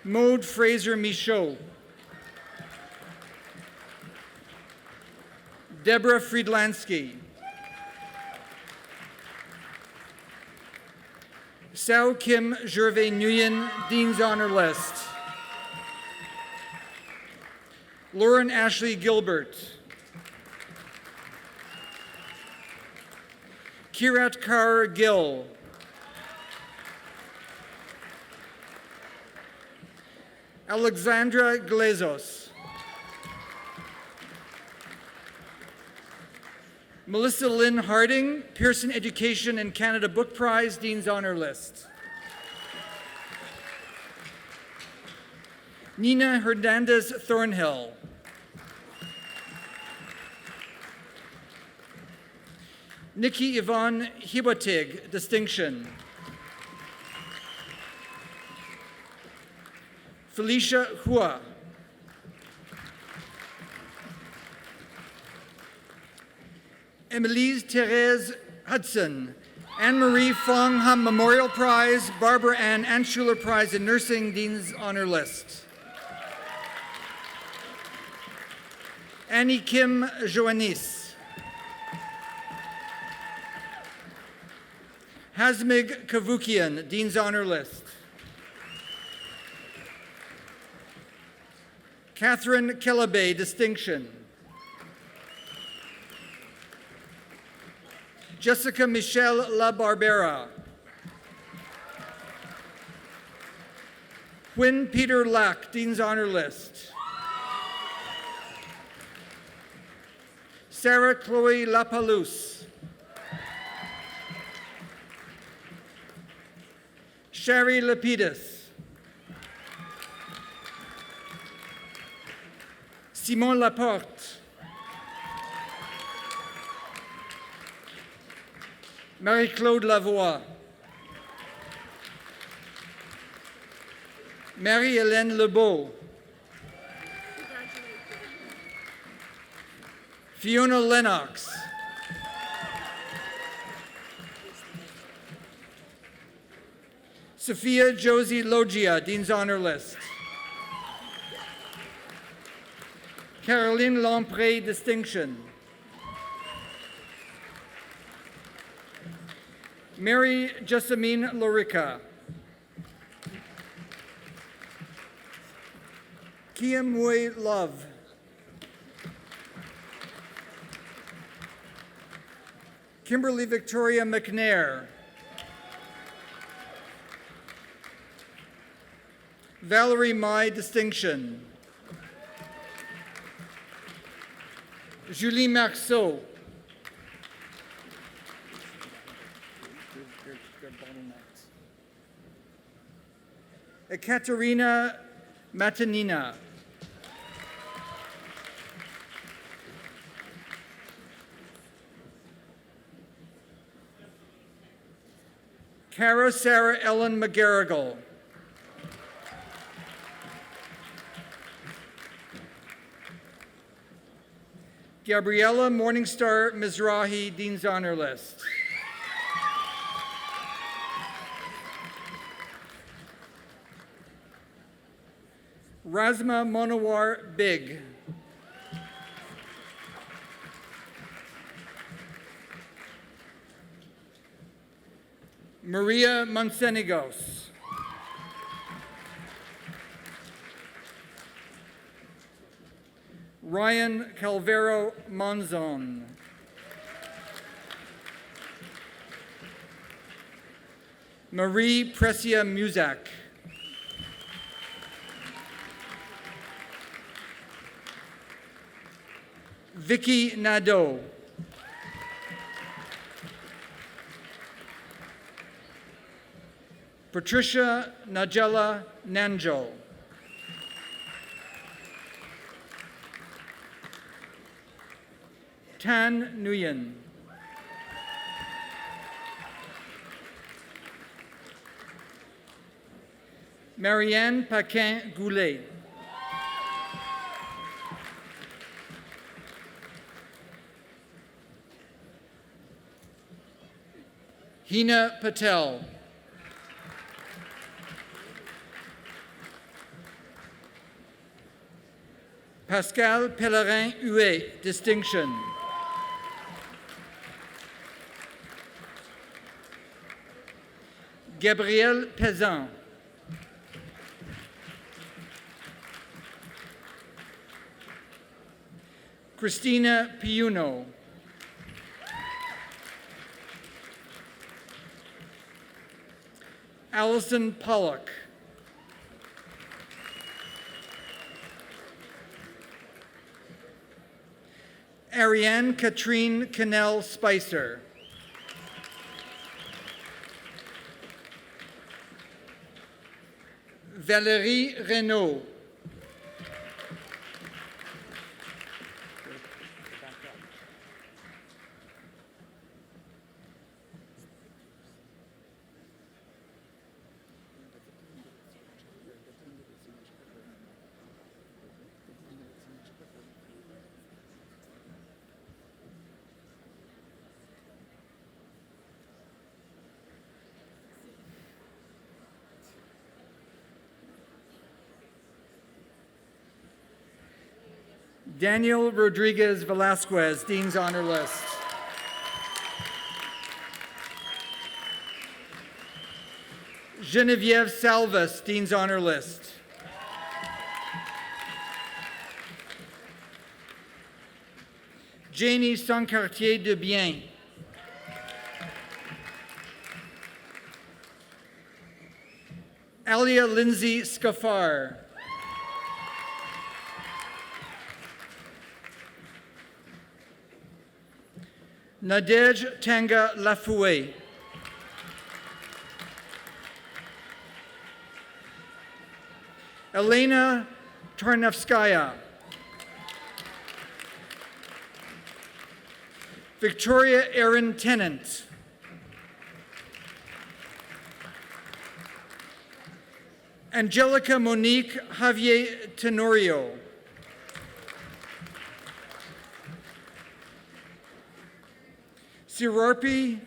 Maude Fraser Michaud. Deborah Friedlansky. Sao Kim Gervais Nguyen, Dean's Honor List. Lauren Ashley Gilbert. Kirat Kaur Gill. Alexandra Glazos. Melissa Lynn Harding, Pearson Education and Canada Book Prize, Dean's Honor List. Nina Hernandez Thornhill. Nikki Yvonne Hiwatig, Distinction. Felicia Hua. Emelise Therese Hudson, Anne-Marie Fong Hum Memorial Prize, Barbara Ann Anschuler Prize in Nursing, Dean's Honor List. Annie Kim Joannis. Hasmig Kavukian, Dean's Honor List. Catherine Kelabay, Distinction. Jessica Michelle La Barbera. Quinn Peter Lack, Dean's Honor List. Sarah Chloe Lapalus. Sherry Lapidus. Simon Laporte. Marie-Claude Lavoie. Marie-Hélène Lebeau. Fiona Lennox. Sophia Josie Logia, Dean's Honor List. Caroline Lamprey, Distinction. Mary Jessamine Lorica. Kia Mui Love. Kimberly Victoria McNair. Valerie Mai, Distinction. Julie Marceau. Ekaterina Matanina. Cara Sarah Ellen McGarrigle. Gabriella Morningstar Mizrahi, Dean's Honor List. Razma Monowar Big. Maria Monsenegos. Ryan Calvero Monzon. Marie Precia Muzak. Vicky Nadeau. Patricia Najela Nanjo. Tan Nguyen. Marianne Paquin Goulet. Hina Patel. Pascal Pellerin Huet, Distinction. Gabrielle Pezan. Christina Piuno. Allison Pollock. Ariane Katrine Cannell Spicer. Valérie Renaud. Daniel Rodriguez Velasquez, Dean's Honor List. Geneviève Salvas, Dean's Honor List. Janie Sancartier de Bien. Alia Lindsay Scafar. Nadej Tanga Lafoué. Elena Tarnavskaya. Victoria Erin Tennant. Angelica Monique Javier Tenorio. Sirarpi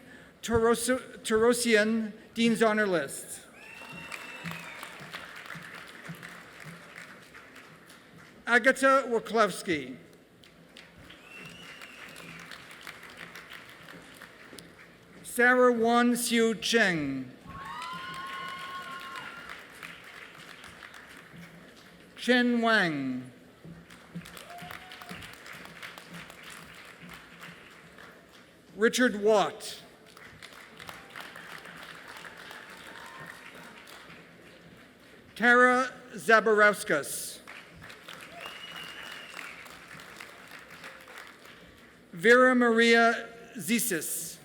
Tarosian, Dean's Honor List. Agata Waklowski. Sarah Wan Xiu Cheng. Chen Wang. Richard Watt. Tara Zabarauskas. Vera Maria Zisis.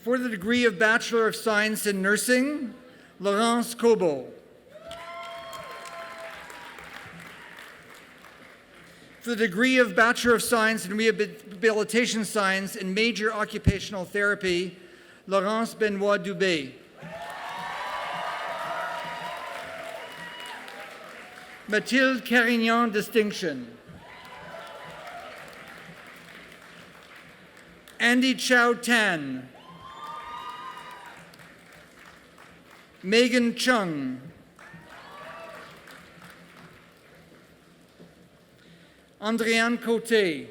For the degree of Bachelor of Science in Nursing, Laurence Cobo. For the degree of Bachelor of Science in Rehabilitation Science in Major Occupational Therapy, Laurence Benoit Dubé. Mathilde Carignan Distinction. Andy Chow Tan. Megan Chung. Andréane Côté.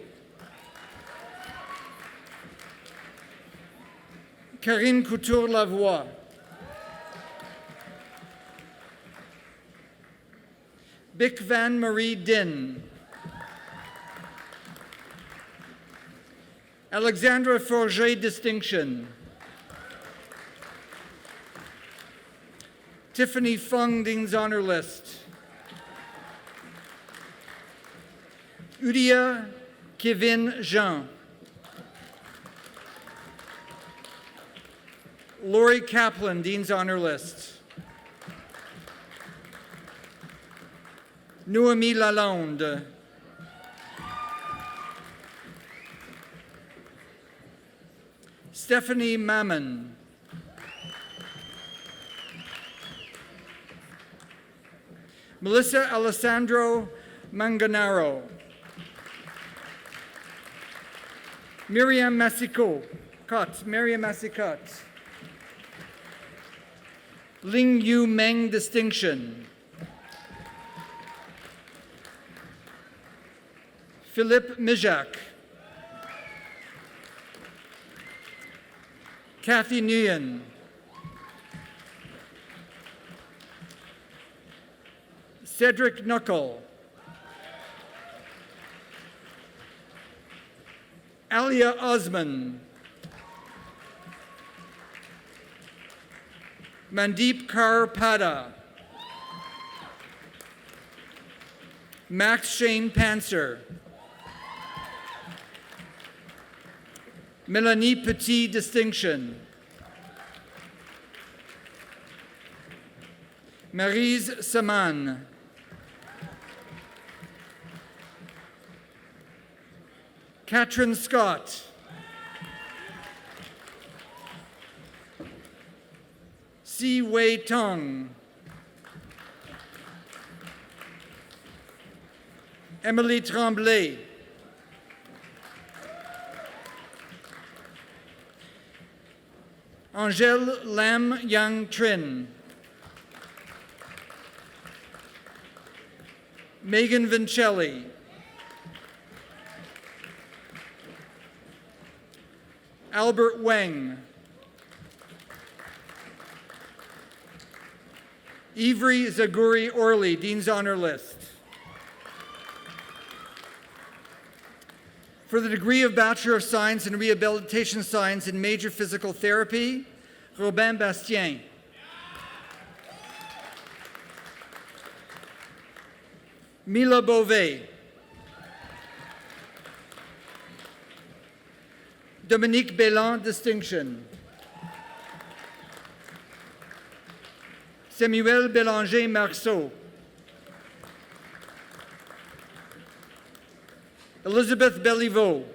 Karine Couture-Lavoie. Bic Van Marie Din. Alexandra Forget Distinction. Tiffany Fung, Dean's Honor List. Udia Kevin Jean. Lori Kaplan, Dean's Honor List. Noémie Lalonde. Stephanie Mammon. Melissa Alessandro Manganaro. Miriam Massicot. Miriam Massicot. Ling Yu Meng Distinction. Philippe Mijak. Kathy Nguyen. Cedric Knuckle. Alia Osman. Mandeep Kaur Pada. Max Shane Panzer. Melanie Petit Distinction. Maryse Saman. Katrin Scott. Si Wei Tong. Emily Tremblay. Angèle Lam Yang Trin. Megan Vincelli. Albert Weng. Ivry Zaguri Orley, Dean's Honor List. For the degree of Bachelor of Science in Rehabilitation Science in Major Physical Therapy, Robin Bastien. Mila Beauvais. Dominique Bélan, Distinction. Samuel Bélanger Marceau. Elizabeth Belliveau.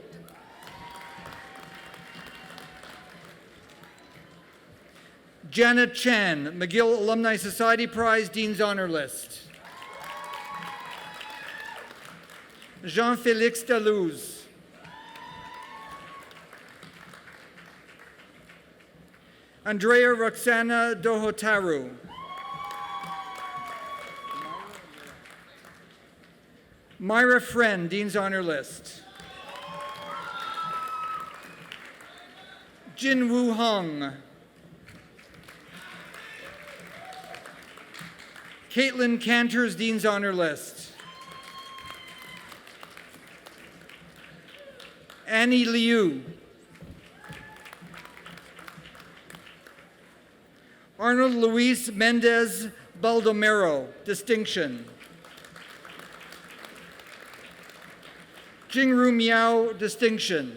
Janet Chan, McGill Alumni Society Prize, Dean's Honor List. Jean-Félix Dalouse. Andrea Roxana Dohotaru. Myra Friend, Dean's Honor List. Jin Woo Hong. Caitlin Cantor's Dean's Honor List. Annie Liu. Arnold Luis Mendez Baldomero, Distinction. Jingru Miao, Distinction.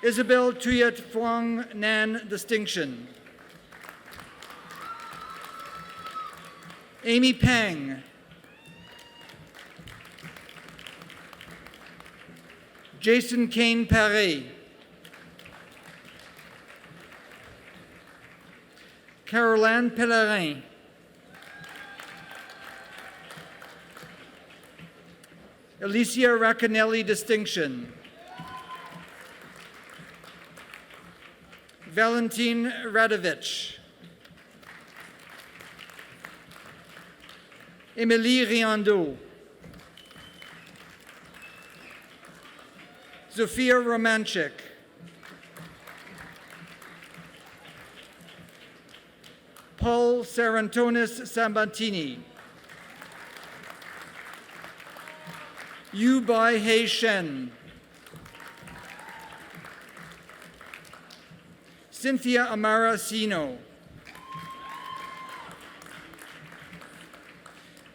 Isabel Tuyet Phuong Nan, Distinction. Amy Pang. Jason Kane Paré. Caroline Pellerin. Alicia Racconelli, Distinction. Valentin Radovich. Émilie Riando. Zofia Romanchik. Paul Sarantonis Sambatini. Yu Bai Hei Shen. Cynthia Amara Sino.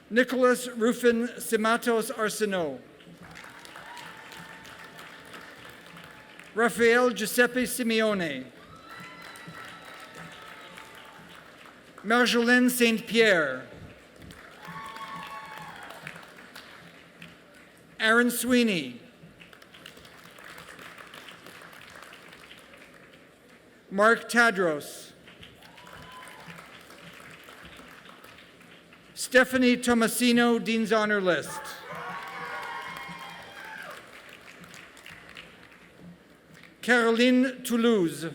Nicholas Rufin Simatos Arsenault. Rafael Giuseppe Simeone. Marjolaine Saint-Pierre. Aaron Sweeney. Mark Tadros. Stephanie Tomasino, Dean's Honor List. Caroline Toulouse.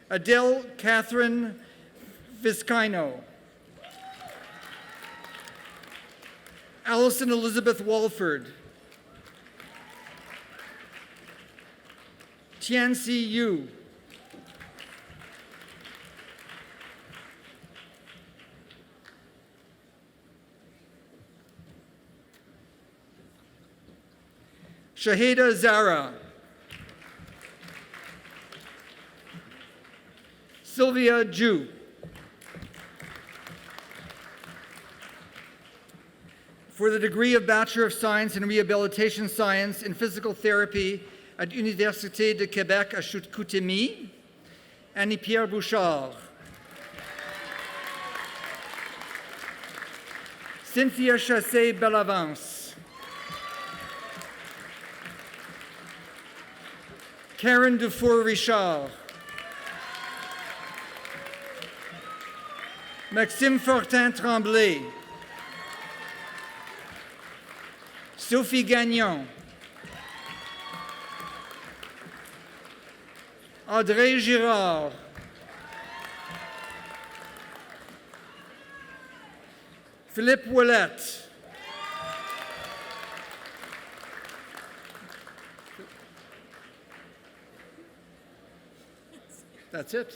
Adele Catherine Vizcaino. Allison Elizabeth Walford. Tianxi Yu. Shahida Zara. Sylvia Ju. For the degree of Bachelor of Science in Rehabilitation Science in Physical Therapy at Université de Québec à Chicoutimi, Annie-Pierre Bouchard. Cynthia Chassé-Bellavance. Karen Dufour-Richard. Maxime Fortin-Tremblay. Sophie Gagnon. Audrey Girard. Philippe Ouellette. That's it.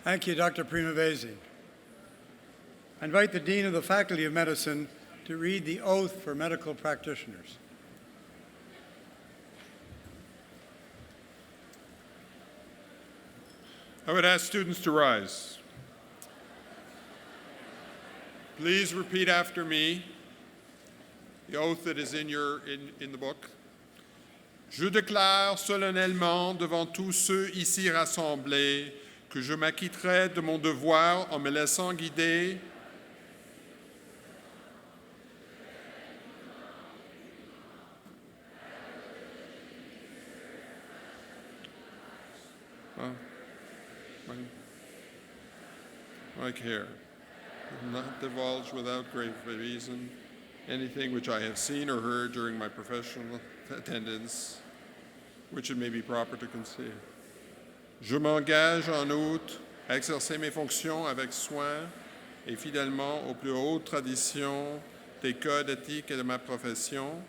Thank you, Dr. Primavesi. I invite the Dean of the Faculty of Medicine to read the oath for medical practitioners. I would ask students to rise. Please repeat after me the oath that is in the book. Je déclare solennellement devant tous ceux ici rassemblés que je m'acquitterai de mon devoir en me laissant guider like here. Not divulge without grave reason anything which I have seen or heard during my professional attendance, which it may be proper to conceal. Je m'engage en outre à exercer mes fonctions avec soin et fidèlement aux plus hautes traditions des codes éthiques et de ma profession,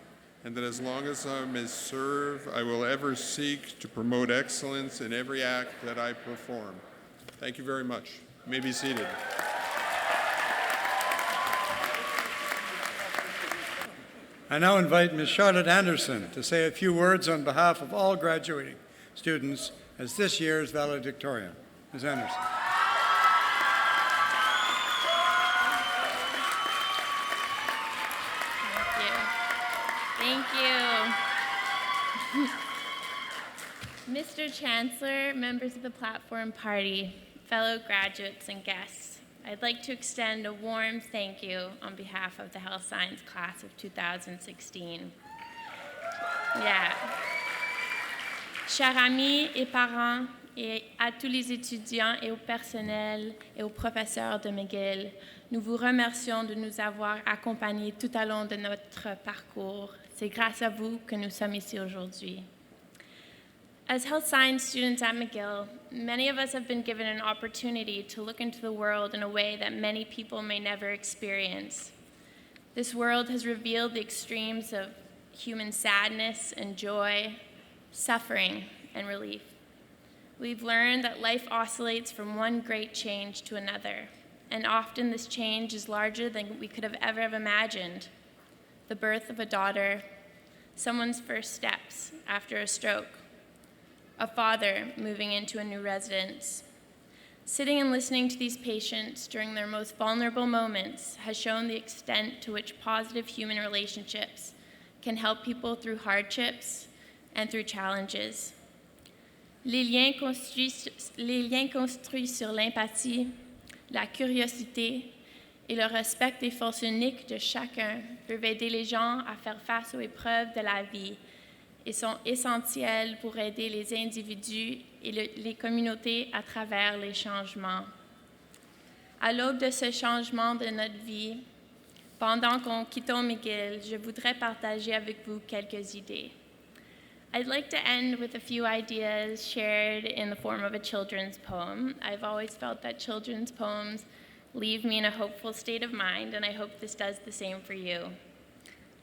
and that as long as I may serve, I will ever seek to promote excellence in every act that I perform. Thank you very much. You may be seated. I now invite Ms. Charlotte Anderson to say a few words on behalf of all graduating students as this year's valedictorian. Ms. Anderson. Thank you. Mr. Chancellor, members of the Platform Party, fellow graduates and guests, I'd like to extend a warm thank you on behalf of the Health Science class of 2016. Chers amis et parents, et à tous les étudiants et au personnel et aux professeurs de McGill, nous vous remercions de nous avoir accompagnés tout au long de notre parcours. C'est grâce à vous que nous sommes ici aujourd'hui. As health science students at McGill, many of us have been given an opportunity to look into the world in a way that many people may never experience. This world has revealed the extremes of human sadness and joy, suffering and relief. We've learned that life oscillates from one great change to another, and often this change is larger than we could have ever imagined. The birth of a daughter, someone's first steps after a stroke, a father moving into a new residence. Sitting and listening to these patients during their most vulnerable moments has shown the extent to which positive human relationships can help people through hardships and through challenges. Les liens construits sur l'empathie, la curiosité et le respect des forces uniques de chacun peuvent aider les gens à faire face aux épreuves de la vie et sont essentiels pour aider les individus et les communautés à travers les changements. À l'aube de ce changement de notre vie, pendant qu'on quitte McGill, je voudrais partager avec vous quelques idées. I'd like to end with a few ideas shared in the form of a children's poem. I've always felt that children's poems leave me in a hopeful state of mind, and I hope this does the same for you.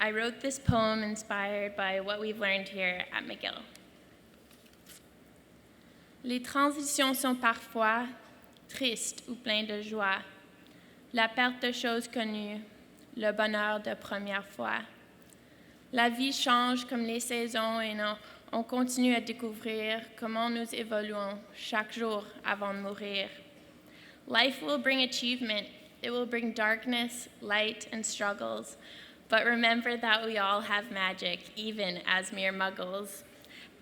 I wrote this poem inspired by what we've learned here at McGill. Les transitions sont parfois tristes ou pleines de joie. La perte de choses connues, le bonheur de première fois. La vie change comme les saisons et on continue à découvrir comment nous évoluons chaque jour avant de mourir. Life will bring achievement. It will bring darkness, light, and struggles. But remember that we all have magic, even as mere muggles.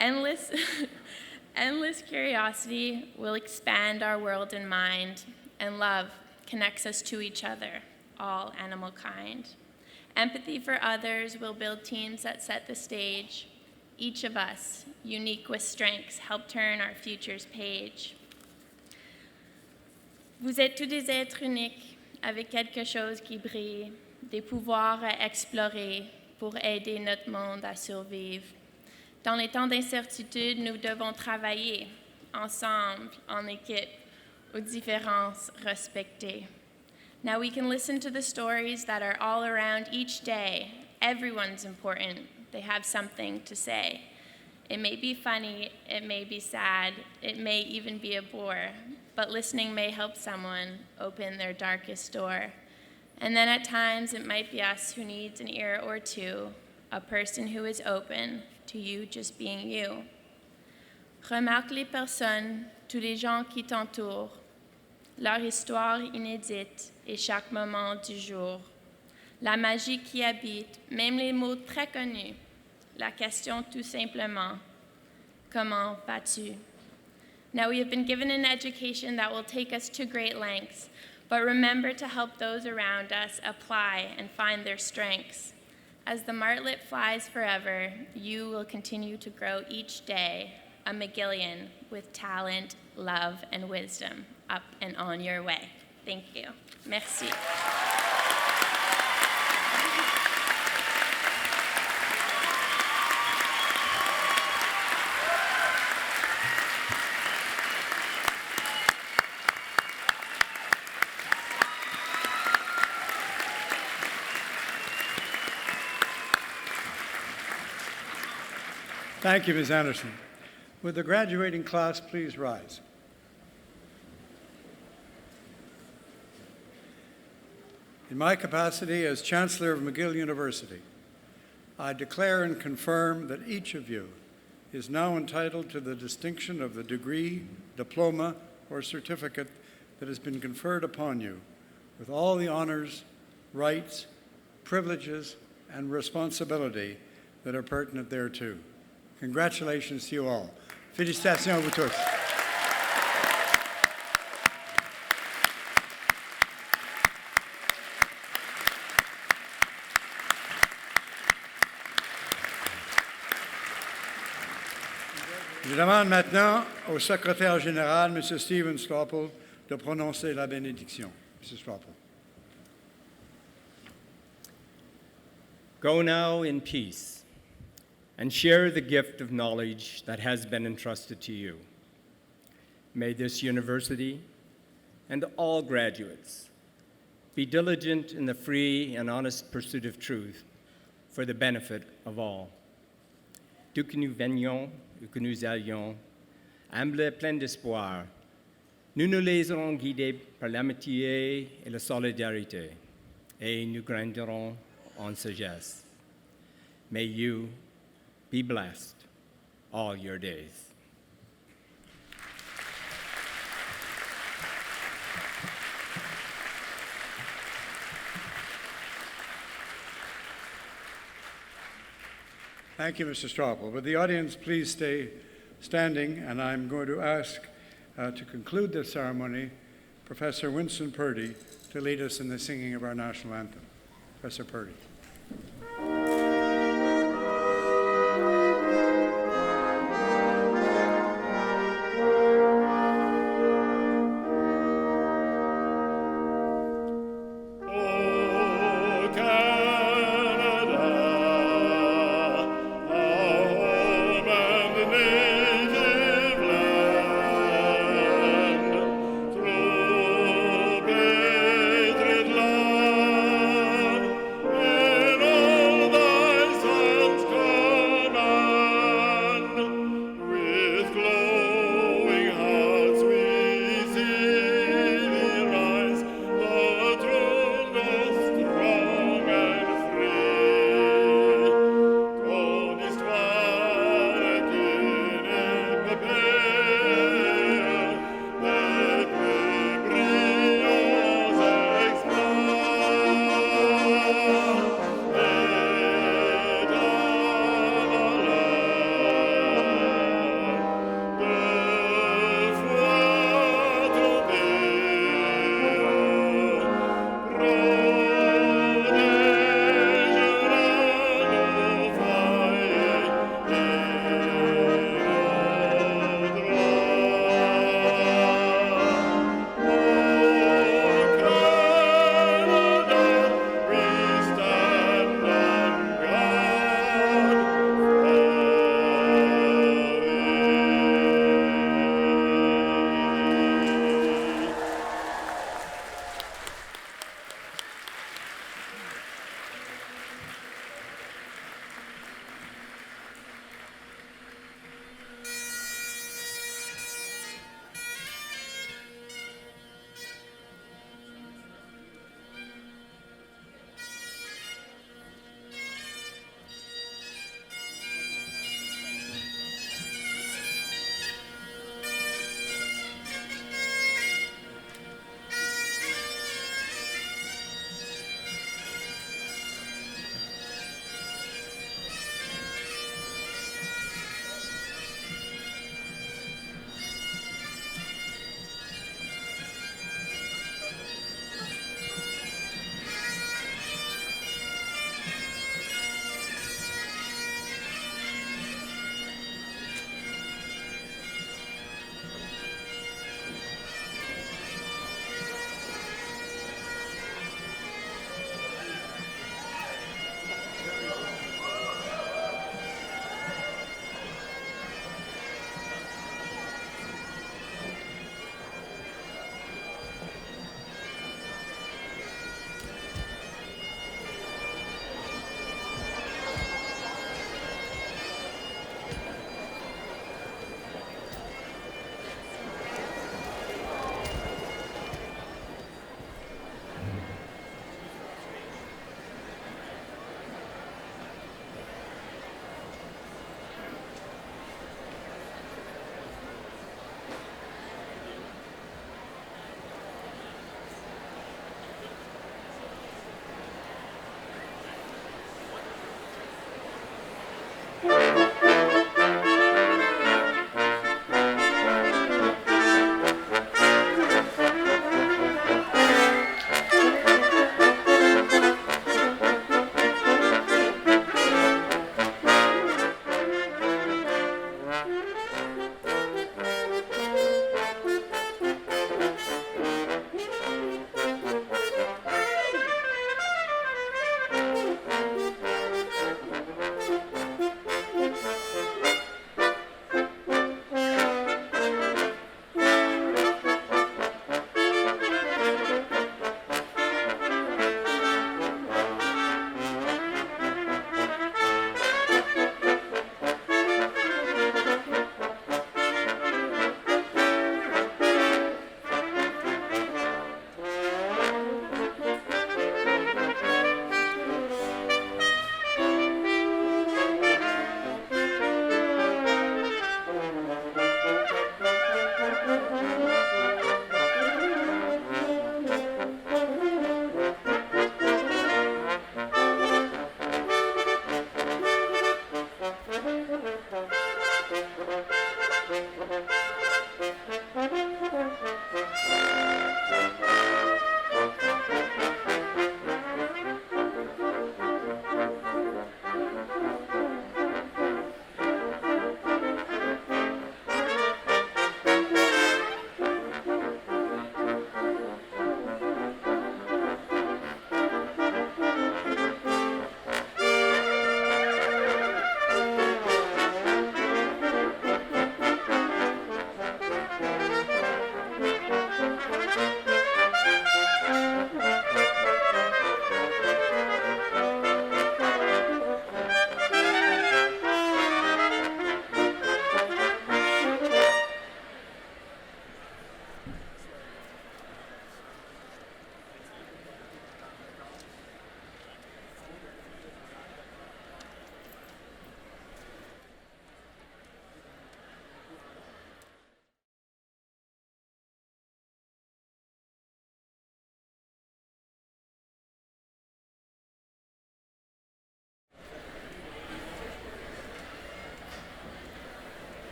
Endless curiosity will expand our world and mind, and love connects us to each other, all animal kind. Empathy for others will build teams that set the stage. Each of us, unique with strengths, help turn our future's page. Vous êtes tous des êtres uniques, avec quelque chose qui brille, des pouvoirs à explorer pour aider notre monde à survivre. Dans les temps d'incertitude, nous devons travailler ensemble, en équipe, aux différences respectées. Now we can listen to the stories that are all around each day. Everyone's important. They have something to say. It may be funny, it may be sad, it may even be a bore, but listening may help someone open their darkest door. And then at times it might be us who needs an ear or two, a person who is open to you just being you. Remarque les personnes, tous les gens qui t'entourent, leur histoire inédite et chaque moment du jour. La magie qui habite, même les mots très connus. La question tout simplement, comment vas-tu? Now we have been given an education that will take us to great lengths, but remember to help those around us apply and find their strengths. As the martlet flies forever, you will continue to grow each day, a McGillian with talent, love, and wisdom, up and on your way. Thank you. Merci. Thank you, Ms. Anderson. Would the graduating class please rise? In my capacity as Chancellor of McGill University, I declare and confirm that each of you is now entitled to the distinction of the degree, diploma, or certificate that has been conferred upon you, with all the honors, rights, privileges, and responsibility that are pertinent thereto. Congratulations to you all. Félicitations à vous tous. Je demande maintenant au secrétaire général, M. Stephen Stropel, de prononcer la bénédiction. M. Stropel. Go now in peace and share the gift of knowledge that has been entrusted to you. May this university and all graduates be diligent in the free and honest pursuit of truth for the benefit of all. D'où que nous venions, où que nous allions, humbles et pleins d'espoir, nous nous laisserons guider par l'amitié et la solidarité, et nous grandirons en sagesse. May you be blessed all your days. Thank you, Mr. Stropel. Would the audience please stay standing, and I'm going to ask to conclude the ceremony, Professor Winston Purdy to lead us in the singing of our national anthem. Professor Purdy.